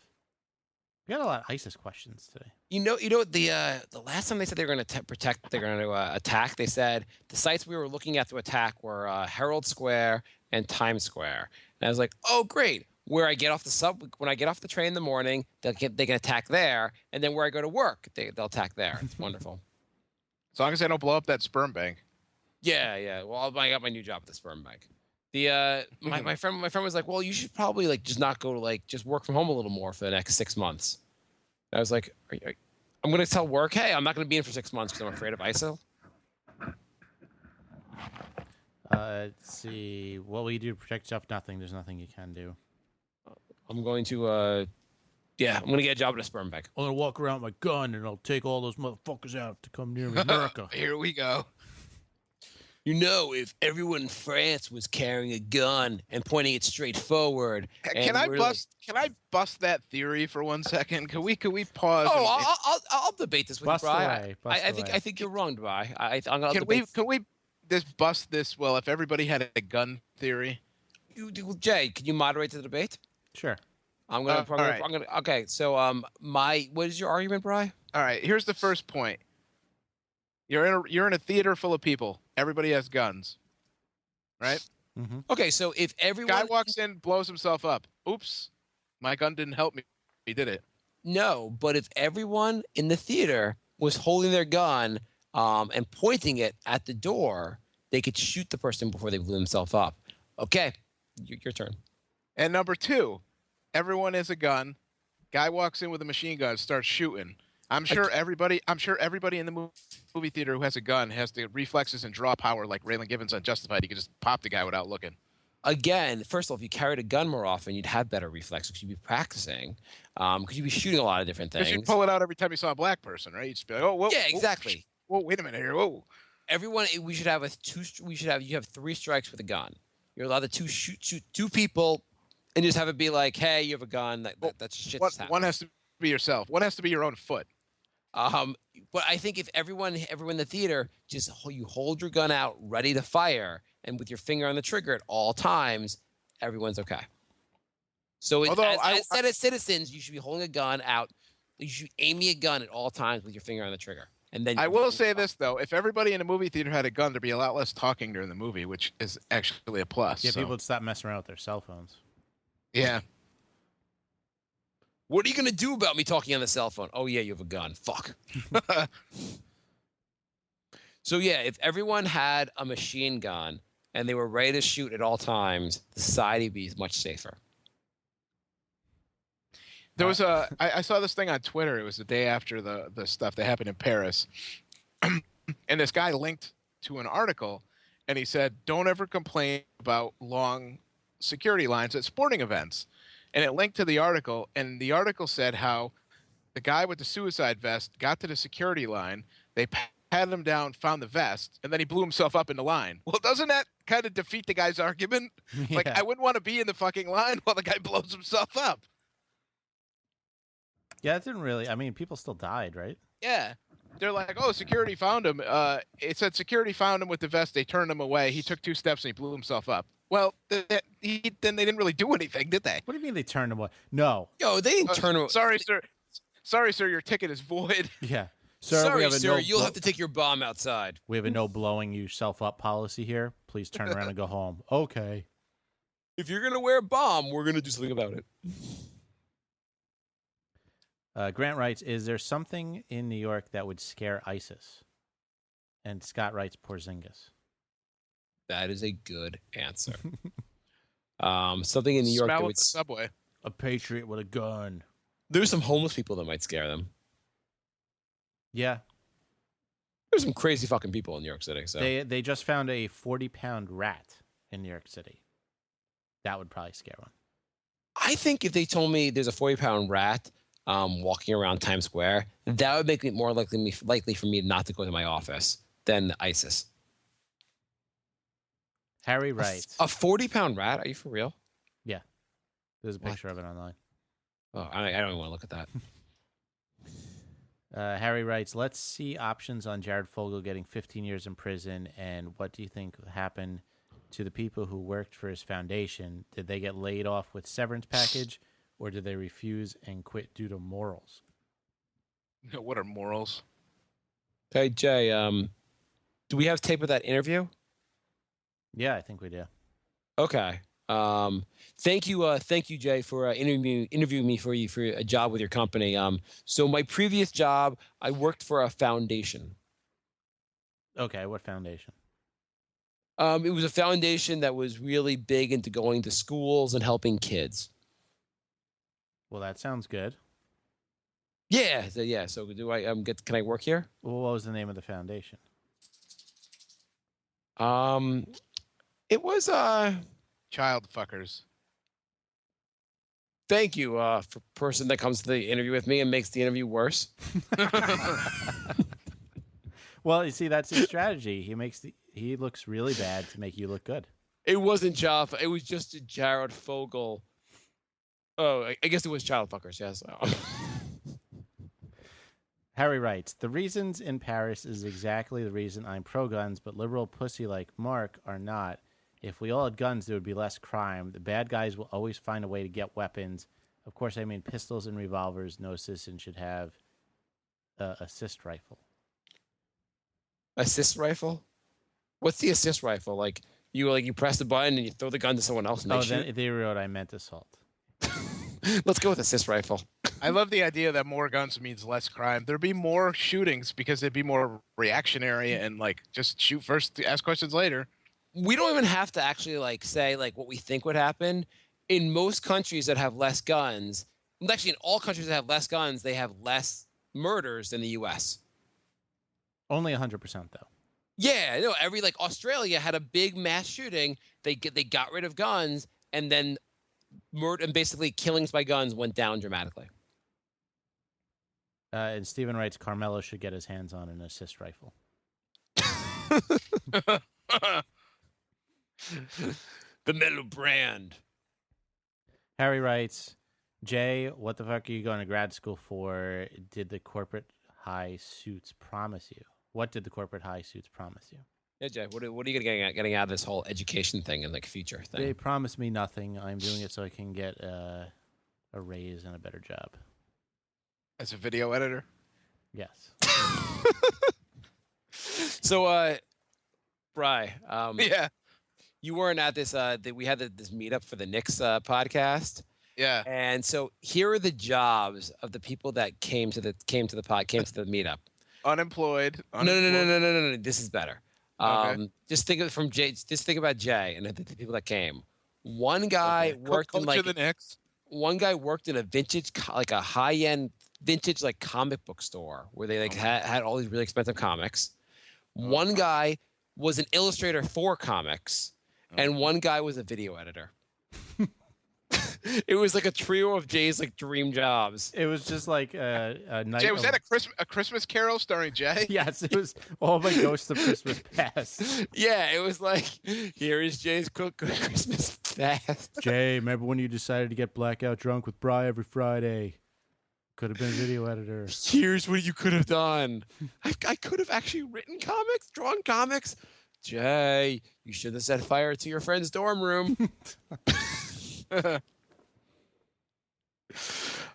We got a lot of ISIS questions today. You know the last time they said they were going to attack. They said the sites we were looking at to attack were Herald Square and Times Square. And I was like, oh great. When I get off the train in the morning, they can attack there, and then where I go to work, they'll attack there. It's wonderful. As long as I don't blow up that sperm bank. Yeah. Well, I got my new job at the sperm bank. My friend was like, well, you should probably just not go to just work from home a little more for the next 6 months. And I was like, I'm going to tell work, hey, I'm not going to be in for 6 months because I'm afraid of ISIL. Let's see. What will you do to protect yourself? Nothing. There's nothing you can do. I'm going to, I'm going to get a job at a sperm bank. I'm going to walk around with my gun and I'll take all those motherfuckers out to come near America. Here we go. You know, if everyone in France was carrying a gun and pointing it straight forward, Can I bust that theory for 1 second? Can we pause? I'll debate this with Bust you, Bri. away, bust away. I think you're wrong, Bri. I'm gonna Can we just bust this? Well, if everybody had a gun theory, Jay, can you moderate the debate? Sure. I'm gonna. all right. Okay. So, what is your argument, Bri? all right. Here's the first point. You're in a theater full of people. Everybody has guns, right? Mm-hmm. Okay. So if everyone Guy walks in, blows himself up. Oops, my gun didn't help me. He did it. No, but if everyone in the theater was holding their gun and pointing it at the door, they could shoot the person before they blew themselves up. Okay, your turn. And number two, everyone has a gun. Guy walks in with a machine gun, starts shooting. I'm sure everybody in the movie theater who has a gun has the reflexes and draw power like Raylan Givens on Justified. He can just pop the guy without looking. Again, first of all, if you carried a gun more often, you'd have better reflexes because you'd be practicing. Because you'd be shooting a lot of different Because things. you'd pull it out every time you saw a black person, right? You'd just be like, oh, whoa. Yeah, whoa, exactly. Whoa, wait a minute here. Whoa. Everyone, we should have you have 3 strikes with a gun. You're allowed to shoot 2 people, and just have it be like, hey, you have a gun. That's shit. One has to be yourself. One has to be your own foot. But I think if everyone in the theater you hold your gun out ready to fire and with your finger on the trigger at all times, everyone's okay. So as citizens, you should be holding a gun out. You should be aiming a gun at all times with your finger on the trigger. And then I will say this though: if everybody in a movie theater had a gun, there'd be a lot less talking during the movie, which is actually a plus. Yeah, so. people would stop messing around with their cell phones. Yeah. What are you gonna do about me talking on the cell phone? Oh yeah, you have a gun. Fuck. So yeah, if everyone had a machine gun and they were ready to shoot at all times, society would be much safer. There was I saw this thing on Twitter. It was the day after the stuff that happened in Paris, and this guy linked to an article, and he said, "Don't ever complain about long security lines at sporting events." And it linked to the article, and the article said how the guy with the suicide vest got to the security line. They patted him down, found the vest, and then he blew himself up in the line. Well, doesn't that kind of defeat the guy's argument? Like, Yeah. I wouldn't want to be in the fucking line while the guy blows himself up. Yeah, it didn't really. I mean, people still died, right? Yeah. They're like, oh, security found him. It said security found him with the vest. They turned him away. He took 2 steps and he blew himself up. Well, then they didn't really do anything, did they? What do you mean they turned him away? No. Yo, they didn't turn away. Sorry, sir. Sorry, sir. Your ticket is void. Yeah. Sir, Sorry, we have a sir, no you'll have to take your bomb outside. We have a no blowing yourself up policy here. Please turn around and go home. Okay. If you're gonna wear a bomb, we're gonna do something about it. Grant writes, is there something in New York that would scare ISIS? And Scott writes, Porzingis. That is a good answer. Something in New York Smell that at would. the subway. A patriot with a gun. There's some homeless people that might scare them. Yeah. There's some crazy fucking people in New York City. So They just found a 40-pound rat in New York City. That would probably scare one. I think if they told me there's a 40-pound rat walking around Times Square, that would make it more likely for me not to go to my office than ISIS. Harry writes. A 40-pound rat? Are you for real? Yeah. There's a What? picture of it online. Oh, I don't even want to look at that. Harry writes, let's see options on Jared Fogle getting 15 years in prison. And what do you think happened to the people who worked for his foundation? Did they get laid off with severance package, or did they refuse and quit due to morals? What are morals? Hey, Jay, do we have tape of that interview? Yeah, I think we do. Okay. Thank you, Jay, for interviewing me for a job with your company. So my previous job, I worked for a foundation. Okay, what foundation? It was a foundation that was really big into going to schools and helping kids. Well, that sounds good. Yeah. So do I can I work here? Well, what was the name of the foundation? It was Child fuckers. thank you for person that comes to the interview with me and makes the interview worse. Well, you see, that's his strategy. He looks really bad to make you look good. It wasn't Jaffa. It was just a Jared Fogle. Oh, I guess it was child fuckers. Yes. Harry writes, the reasons in Paris is exactly the reason I'm pro-guns, but liberal pussy like Mark are not. If we all had guns, there would be less crime. The bad guys will always find a way to get weapons. Of course, I mean pistols and revolvers. No citizen should have a assist rifle. Assist rifle? What's the assist rifle? Like you press the button and you throw the gun to someone else and they shoot? Then they wrote I meant assault. Let's go with assist rifle. I love the idea that more guns means less crime. There'd be more shootings because they'd be more reactionary and like just shoot first, ask questions later. We don't even have to actually say what we think would happen. In most countries that have less guns, actually in all countries that have less guns, they have less murders than the U.S. Only 100% though. Yeah, no, like Australia had a big mass shooting. They got rid of guns, and then murder and basically killings by guns went down dramatically. And Steven writes Carmelo should get his hands on an assist rifle. The Mellow brand. Harry writes, Jay, what the fuck are you going to grad school for? Did the corporate high suits promise you? What did the corporate high suits promise you? Yeah, Jay, what are you getting out of this whole education thing and like future thing? They promised me nothing. I'm doing it so I can get a raise and a better job. As a video editor. Yes. So, Bri, Yeah. you weren't at this. We had this meetup for the Knicks podcast, Yeah. and so here are the jobs of the people that came to the meetup. Unemployed. No. This is better. Okay. Just think of it from Jay. Just think about Jay and the people that came. One guy worked in Culture the Knicks. one guy worked in a vintage, like a high-end vintage, like comic book store where they like had all these really expensive comics. One guy was an illustrator for comics, and one guy was a video editor. It was like a trio of Jay's like dream jobs. It was just like a night. Jay, was that a Christmas Carol starring Jay? Yes, it was all my Ghost of Christmas Past. Yeah, it was like, here is Jay's Christmas fast. Jay, remember when you decided to get blackout drunk with Bri every Friday? Could have been a video editor. Here's what you could have done. I could have actually written comics, drawn comics. Jay, you should have set fire to your friend's dorm room.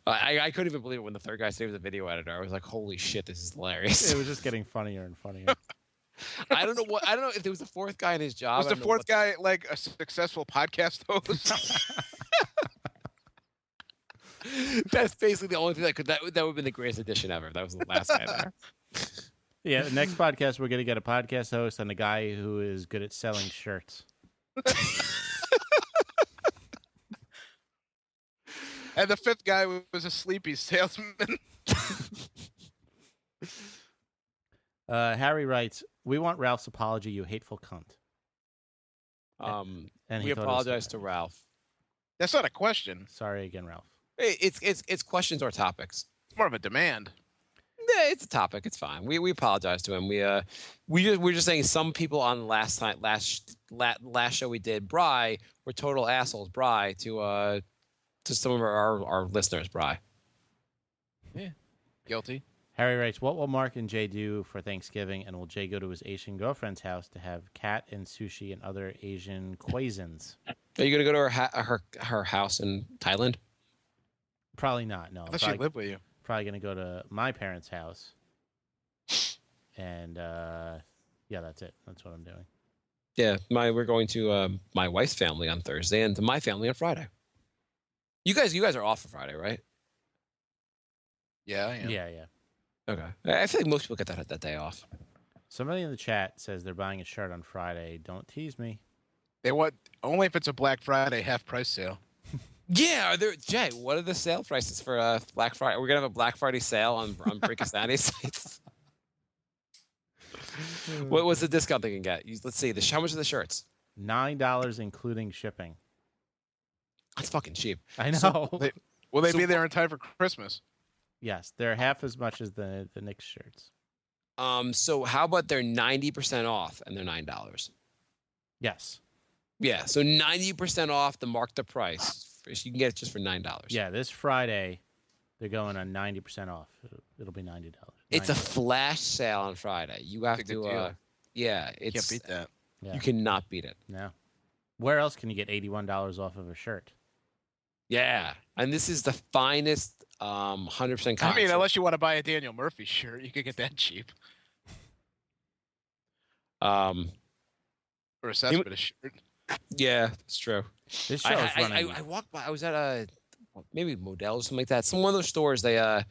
I couldn't even believe it when the third guy said he was a video editor. I was like, holy shit, this is hilarious. It was just getting funnier and funnier. I don't know if there was a fourth guy in his job. Was the fourth guy like a successful podcast host? That's basically the only thing that would have been the greatest addition ever. That was the last guy there. Yeah, the next podcast, we're going to get a podcast host and a guy who is good at selling shirts. And the fifth guy was a sleepy salesman. Harry writes, we want Ralph's apology, you hateful cunt. And We he thought it was apologize to funny. Ralph. That's not a question. Sorry again, Ralph. It's questions or topics. It's more of a demand. Yeah, it's a topic. It's fine. We apologize to him. We're just saying some people on last show we did, Bri, were total assholes. Bri to some of our listeners, Bri. Guilty. Harry writes, what will Mark and Jay do for Thanksgiving, and will Jay go to his Asian girlfriend's house to have cat and sushi and other Asian cuisines? Are you gonna go to her house in Thailand? Probably not, no. I thought she lived with you. Probably going to go to my parents' house. And, yeah, that's it. That's what I'm doing. Yeah, we're going to my wife's family on Thursday and to my family on Friday. You guys are off for Friday, right? Yeah, I am. Yeah. Okay. I feel like most people get that day off. Somebody in the chat says they're buying a shirt on Friday. Don't tease me. They want only if it's a Black Friday half price sale. Yeah, Jay, what are the sale prices for Black Friday? We're gonna have a Black Friday sale on Brickastani sites. What's the discount they can get? Let's see. How much are the shirts? $9 including shipping. That's fucking cheap. I know. Will they So- be there in time for Christmas? Yes, they're half as much as the Knicks shirts. So how about they're 90% off and they're $9? Yes. Yeah, so 90% off the marked up price. You can get it just for $9. Yeah, this Friday, they're going on 90% off. It'll be $90. It's a flash sale on Friday. You have It's a good to, deal. yeah, Can't it's beat that. Yeah. you cannot beat it. No. Where else can you get $81 off of a shirt? Yeah, and this is the finest 100% cotton. I mean, shirt. unless you want to buy a Daniel Murphy shirt, you could get that cheap. Or a Cespedes shirt. Yeah, it's true. This show is running. I walked by. I was at maybe Modell or something like that. Some one of those stores. They had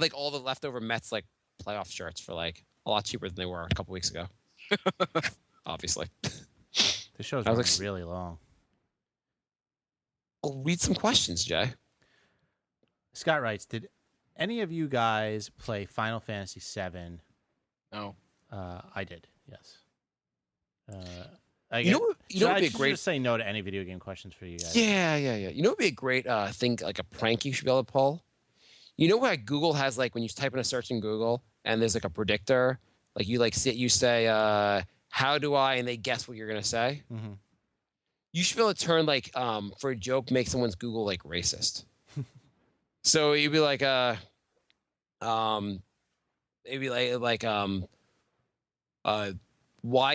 like all the leftover Mets like playoff shirts for like a lot cheaper than they were a couple weeks ago. Obviously. This show's I was running like- really long. I'll read some questions, Jay. Scott writes, did any of you guys play Final Fantasy VII? No. I did. Yes. I You know what- you know should what'd I be a should great- just say no to any video game questions for you guys. Yeah. You know, it'd be a great thing, like a prank you should be able to pull. You know how Google has like when you type in a search in Google and there's like a predictor, like you say, how do I, and they guess what you're gonna say. Mm-hmm. You should be able to turn like for a joke, make someone's Google like racist. So you'd be like it'd be why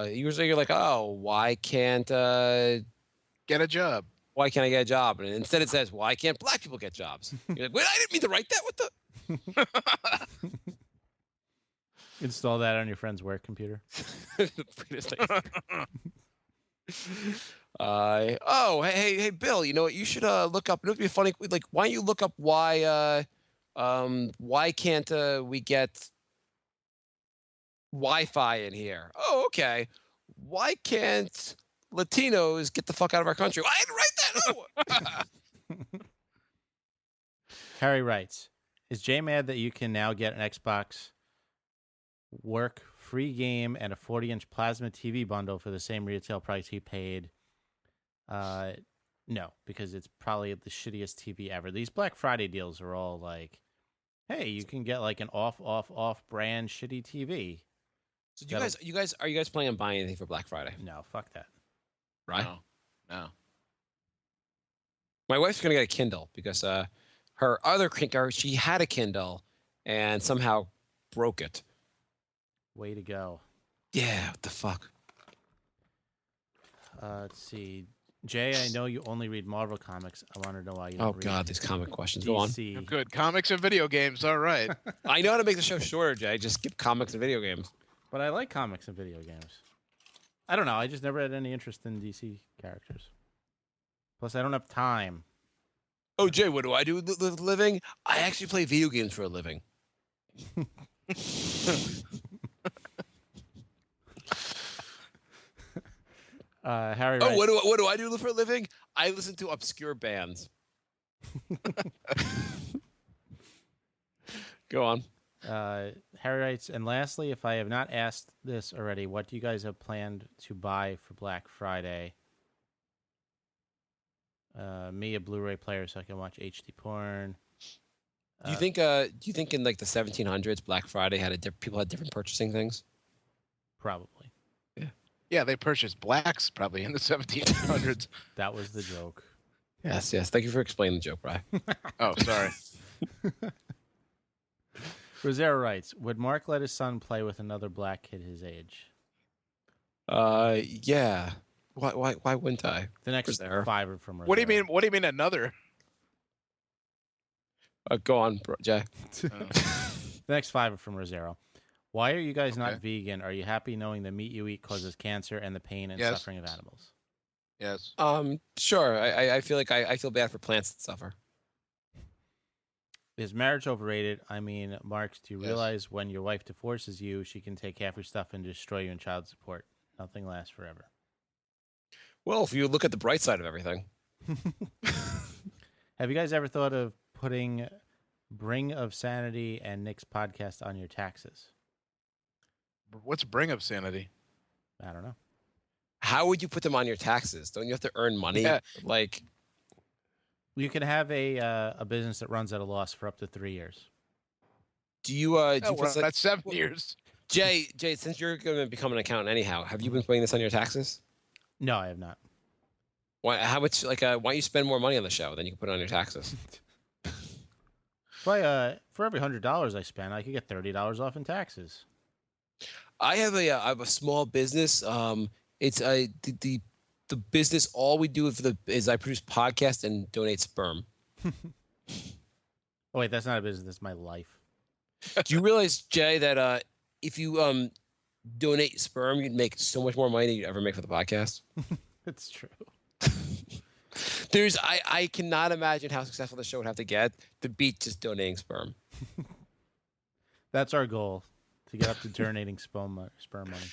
usually you're like, oh, why can't Get a job. I get a job? And instead it says, why can't black people get jobs? You're like, wait, I didn't mean to write that. What the? Install that on your friend's work computer. Hey, Bill. You know what? You should look up. It would be funny. Like, why don't you look up why can't we get Wi-Fi in here? Oh, okay. Why can't Latinos get the fuck out of our country? Well, I didn't write that. Oh. Harry writes, is Jay mad that you can now get an Xbox Work free game and a 40-inch plasma TV bundle for the same retail price he paid? No, because it's probably the shittiest TV ever. These Black Friday deals are all like, hey, you can get like an off brand shitty TV. So you guys are you guys planning on buying anything for Black Friday? No, fuck that. Right? No. My wife's gonna get a Kindle because her other Kindle, she had a Kindle and somehow broke it. Way to go. Yeah, what the fuck? Let's see. Jay, I know you only read Marvel comics. I want to know why you don't Oh read God, these comic questions. Go on. DC. Good. Comics and video games. All right. I know how to make the show shorter, Jay. Just skip comics and video games. But I like comics and video games. I don't know. I just never had any interest in DC characters. Plus, I don't have time. Oh, Jay, what do I do with the living? I actually play video games for a living. Harry Oh, writes, what do I do for a living? I listen to obscure bands. Go on. Harry writes, and lastly, if I have not asked this already, what do you guys have planned to buy for Black Friday? Me, a Blu-ray player so I can watch HD porn. Do you think in like the 1700s Black Friday people had different purchasing things? Probably. Yeah, they purchased blacks probably in the 1700s. That was the joke. Yes. Thank you for explaining the joke, Brian. Oh, sorry. Rosero writes, would Mark let his son play with another black kid his age? Yeah. Why wouldn't I? The next Rosero. five are from Rosero. What do you mean? What do you mean another? Go on, Jay. The next five are from Rosero. Why are you guys not Okay. vegan? Are you happy knowing the meat you eat causes cancer and the pain and Yes. suffering of animals? Yes. Sure. I feel like I feel bad for plants that suffer. Is marriage overrated? I mean, Mark, do you Yes. realize when your wife divorces you, she can take half your stuff and destroy you in child support? Nothing lasts forever. Well, if you look at the bright side of everything. Have you guys ever thought of putting Bring of Sanity and Nick's podcast on your taxes? What's bring up sanity? I don't know. How would you put them on your taxes? Don't you have to earn money? Yeah. Like, You can have a business that runs at a loss for up to 3 years. do you Oh, put well, that's 7 years. Jay, since you're going to become an accountant anyhow, have you been putting this on your taxes? No, I have not. Why? How much? Like, why don't you spend more money on the show than you can put it on your taxes? If I, for every $100 I spend, I could get $30 off in taxes. I have a small business. It's the business. All we do is I produce podcasts and donate sperm. Oh, wait, that's not a business. That's my life. Do you realize, Jay, that if you donate sperm, you'd make so much more money than you'd ever make for the podcast? It's true. I cannot imagine how successful the show would have to get to beat just donating sperm. That's our goal, to get up to donating sperm money.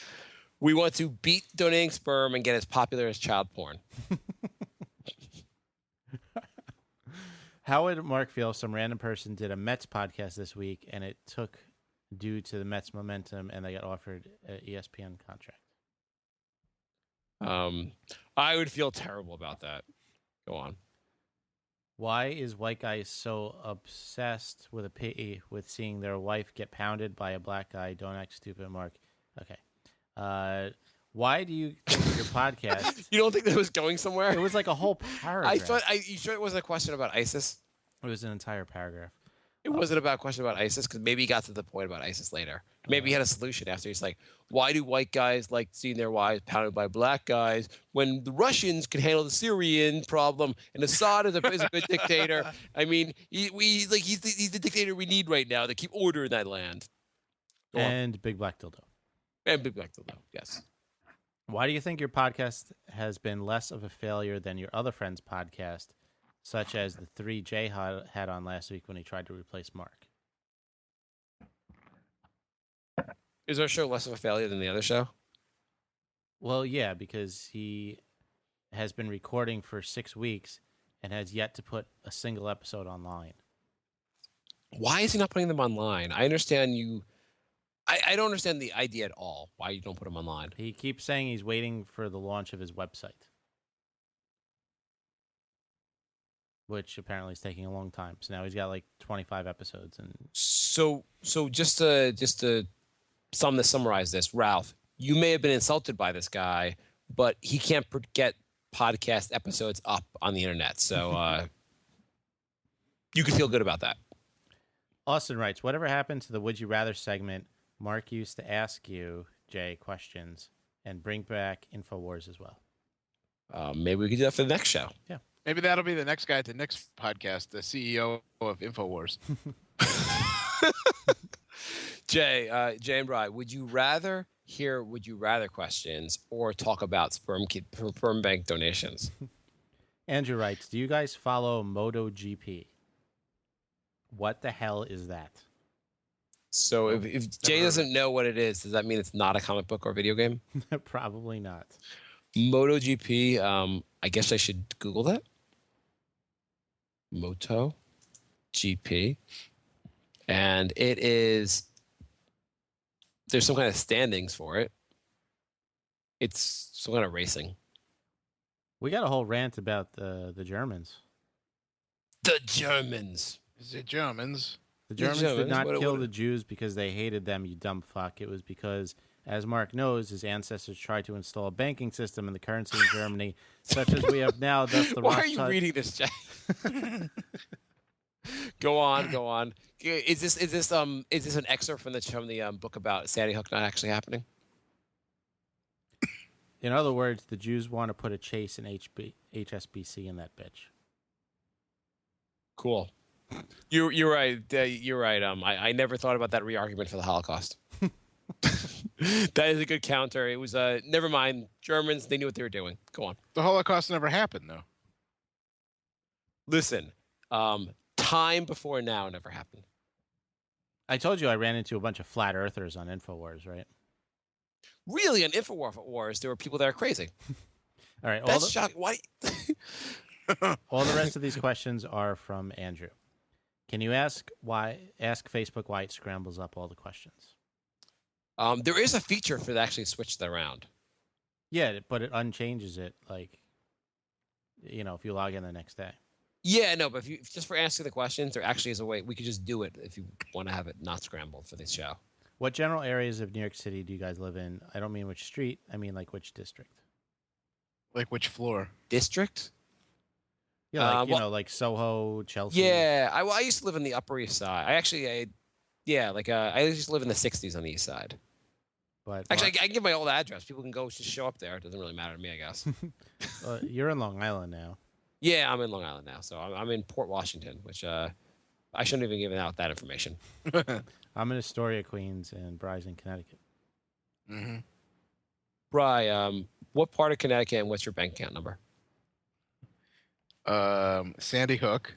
We want to beat donating sperm and get as popular as child porn. How would Mark feel if some random person did a Mets podcast this week and it took due to the Mets' momentum, and they got offered an ESPN contract. I would feel terrible about that. Go on. Why is white guys so obsessed with with seeing their wife get pounded by a black guy? Don't act stupid, Mark. Okay. Why do you think your podcast? You don't think that was going somewhere? It was like a whole paragraph. I thought. You sure it wasn't a question about ISIS? It was an entire paragraph. It wasn't about a question about ISIS because maybe he got to the point about ISIS later. Maybe he had a solution after. He's like, why do white guys like seeing their wives pounded by black guys when the Russians can handle the Syrian problem and Assad is a good dictator? I mean, he's the dictator we need right now to keep order in that land. Go on. And Big Black Dildo. And Big Black Dildo, yes. Why do you think your podcast has been less of a failure than your other friends' podcast, such as the 3 Jay had on last week when he tried to replace Mark? Is our show less of a failure than the other show? Well, yeah, because he has been recording for 6 weeks and has yet to put a single episode online. Why is he not putting them online? I understand you. I don't understand the idea at all. Why you don't put them online? He keeps saying he's waiting for the launch of his website, which apparently is taking a long time. So now he's got like 25 episodes, and So just to summarize this, Ralph, you may have been insulted by this guy, but he can't get podcast episodes up on the internet. So you can feel good about that. Austin writes, whatever happened to the Would You Rather segment? Mark used to ask you, Jay, questions and bring back InfoWars as well. Maybe we could do that for the next show. Yeah. Maybe that'll be the next guy at the next podcast, the CEO of InfoWars. Jay and Brian, would you rather hear Would You Rather questions or talk about sperm bank donations? Andrew writes, do you guys follow MotoGP? What the hell is that? So if Jay doesn't know what it is, does that mean it's not a comic book or video game? Probably not. MotoGP, I guess I should Google that. MotoGP. And it is, there's some kind of standings for it. It's some kind of racing. We got a whole rant about the Germans. The Germans. Is it Germans? The Germans did not What- kill the Jews because they hated them, you dumb fuck. It was because, as Mark knows, his ancestors tried to install a banking system in the currency in Germany, such as we have now. Thus, the Why are you Rothschild- reading this, Jay? Go on. Is this an excerpt from the book about Sandy Hook not actually happening? In other words, the Jews want to put a Chase and HSBC in that bitch. Cool. You're right. You're right. I never thought about that re-argument for the Holocaust. That is a good counter. It was never mind. Germans, they knew what they were doing. Go on. The Holocaust never happened, though. Listen, time before now never happened. I told you I ran into a bunch of flat earthers on InfoWars, right? Really, on InfoWars, there were people that are crazy. All right. That's shocking. Why? All the rest of these questions are from Andrew. Can you ask Facebook why it scrambles up all the questions? There is a feature for that actually switch that around. Yeah, but it unchanges it, like, if you log in the next day. Yeah, no, but if you just for asking the questions, there actually is a way we could just do it if you want to have it not scrambled for this show. What general areas of New York City do you guys live in? I don't mean which street. I mean, like, which district? Like which floor? District? Yeah, like, like Soho, Chelsea. Yeah, I used to live in the Upper East Side. I used to live in the 60s on the East Side. But Actually, I can give my old address. People can go just show up there. It doesn't really matter to me, I guess. You're in Long Island now. Yeah, I'm in Long Island now. So I'm in Port Washington, which I shouldn't have even given out that information. I'm in Astoria, Queens, and Bryson, Connecticut. Mm-hmm. Bri, what part of Connecticut and what's your bank account number? Sandy Hook.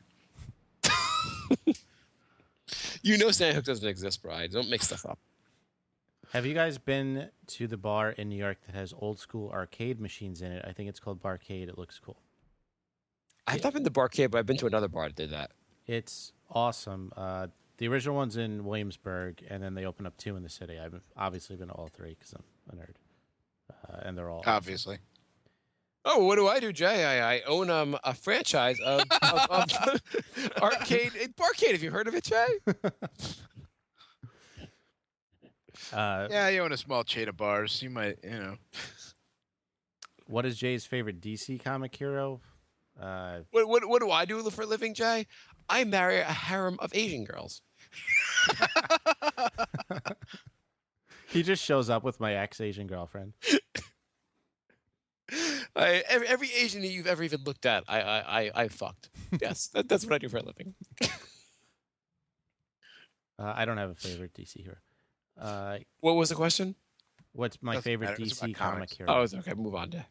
You know Sandy Hook doesn't exist, Bri. Don't make stuff up. Have you guys been to the bar in New York that has old school arcade machines in it? I think it's called Barcade. It looks cool. I've not been to Barcade, but I've been to another bar that did that. It's awesome. The original one's in Williamsburg, and then they open up 2 in the city. I've obviously been to all 3 because I'm a nerd, and they're all awesome. Obviously. Oh, what do I do, Jay? I own a franchise of arcade. Barcade, have you heard of it, Jay? Yeah, you own a small chain of bars. You might, What is Jay's favorite DC comic hero? What do I do for a living, Jay? I marry a harem of Asian girls. He just shows up with my ex-Asian girlfriend. Every Asian that you've ever even looked at, I fucked. Yes, that's what I do for a living. I don't have a favorite DC hero. What was the question? What's my Doesn't favorite matter. It's DC about comic comics. hero? Oh, it's okay. Move on, Jay.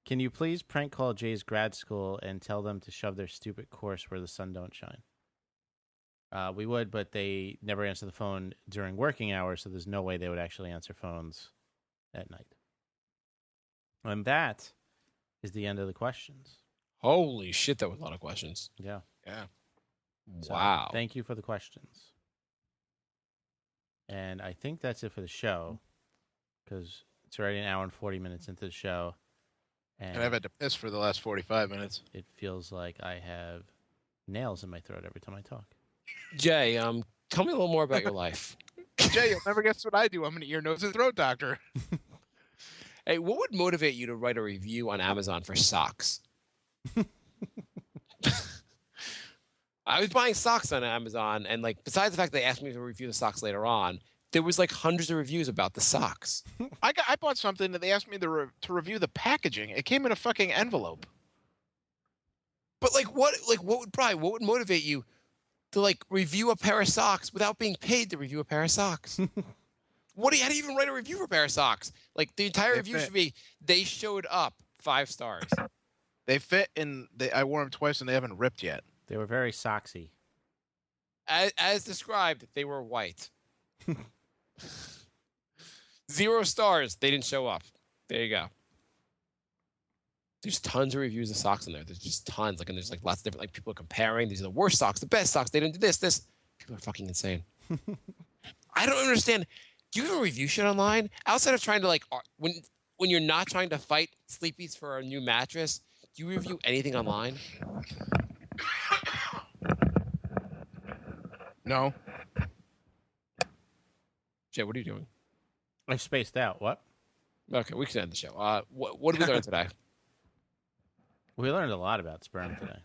Can you please prank call Jay's grad school and tell them to shove their stupid course where the sun don't shine? We would, but they never answer the phone during working hours, so there's no way they would actually answer phones at night. And that is the end of the questions. Holy shit, that was a lot of questions. Yeah. Yeah. So, Wow. Thank you for the questions. And I think that's it for the show, because it's already an hour and 40 minutes into the show. And I've had to piss for the last 45 minutes. It feels like I have nails in my throat every time I talk. Jay, tell me a little more about your life. Jay, you'll never guess what I do. I'm an ear, nose, and throat doctor. Hey, what would motivate you to write a review on Amazon for socks? I was buying socks on Amazon, and besides the fact they asked me to review the socks later on, there was hundreds of reviews about the socks. I bought something that they asked me to review the packaging. It came in a fucking envelope. But what would motivate you to review a pair of socks without being paid to review a pair of socks? How do you even write a review for a pair of socks? The entire They review fit. should be they showed up 5 stars. They fit in. I wore them twice and they haven't ripped yet. They were very socksy. As described, they were white. 0 stars. They didn't show up. There you go. There's tons of reviews of socks in there. There's just tons. And there's lots of different people are comparing. These are the worst socks, the best socks. They didn't do this. People are fucking insane. I don't understand. Do you even review shit online outside of trying to when you're not trying to fight sleepies for a new mattress? Do you review anything online? No. Jay, what are you doing? I spaced out. What? Okay, we can end the show. What did we learn today? We learned a lot about sperm today.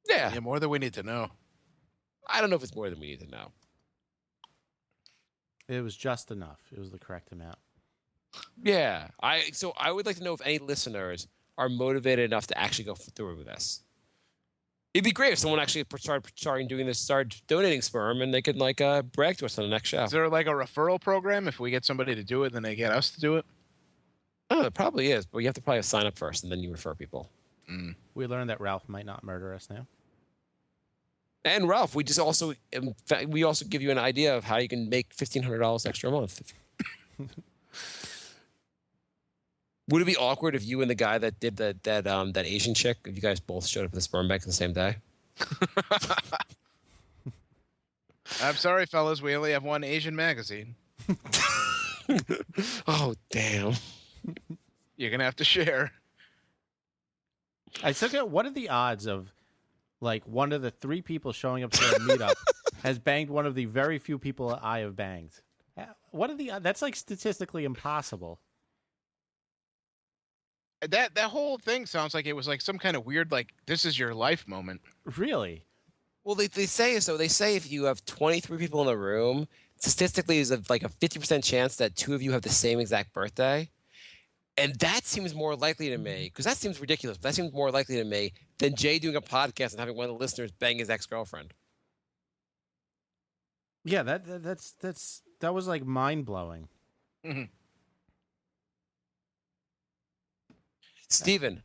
Yeah, Yeah, more than we need to know. I don't know if it's more than we need to know. It was just enough. It was the correct amount. Yeah, so I would like to know if any listeners are motivated enough to actually go through with this. It'd be great if someone actually started doing this, started donating sperm, and they could brag to us on the next show. Is there a referral program? If we get somebody to do it, then they get us to do it. Oh, it probably is, but you have to probably sign up first, and then you refer people. We learned that Ralph might not murder us now. And Ralph, we also give you an idea of how you can make $1,500 extra a month. Would it be awkward if you and the guy that did that Asian chick, if you guys both showed up at the sperm bank the same day? I'm sorry, fellas. We only have one Asian magazine. Oh, damn. You're going to have to share. I took it. What are the odds of one of the 3 people showing up to a meetup has banged one of the very few people I have banged? What are the? That's statistically impossible. That whole thing sounds like it was some kind of weird this is your life moment. Really? Well, they say so. They say if you have 23 people in the room, statistically, there's a 50% chance that 2 of you have the same exact birthday. And that seems more likely to me, because that seems ridiculous, but that seems more likely to me than Jay doing a podcast and having one of the listeners bang his ex-girlfriend. Yeah, that was mind blowing. Mm-hmm. Steven,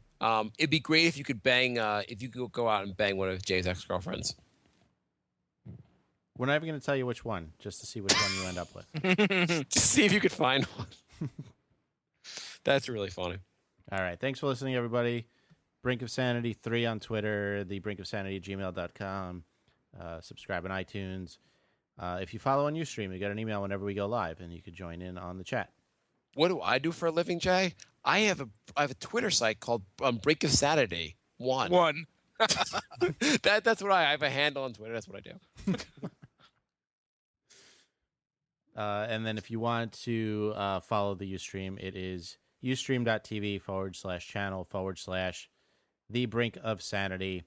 it'd be great if you could go out and bang one of Jay's ex-girlfriends. We're not even going to tell you which one, just to see which one you end up with. Just see if you could find one. That's really funny. All right. Thanks for listening, everybody. Brink of Sanity 3 on Twitter, the brinkofsanity@gmail.com. Subscribe on iTunes. If you follow on Ustream, you get an email whenever we go live, and you could join in on the chat. What do I do for a living, Jay? I have a Twitter site called Break of Saturday One. That's what I have a handle on Twitter. That's what I do. And then if you want to follow the Ustream, it is ustream.tv/channel/ the brink of sanity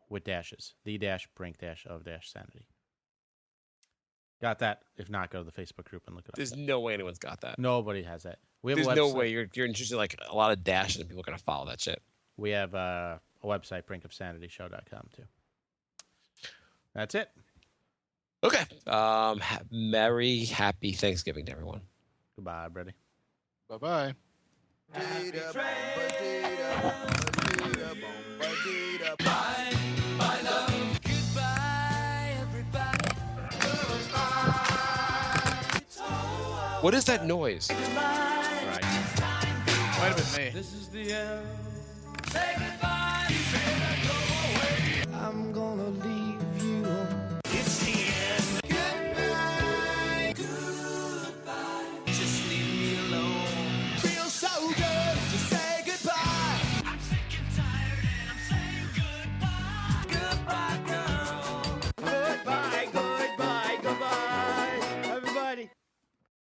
with dashes. The dash brink dash of dash sanity. Got that? If not, go to the Facebook group and look it up. There's no way anyone's got that. Nobody has that. We have There's a no website. way you're interested like a lot of dashes and people are gonna follow that shit. We have a website, brinkofsanityshow.com, too. That's it. Okay. Merry, happy Thanksgiving to everyone. Goodbye, Brady. Bye-bye. Goodbye, everybody. What is that noise? Right. Might have been me. This is the end. Say goodbye.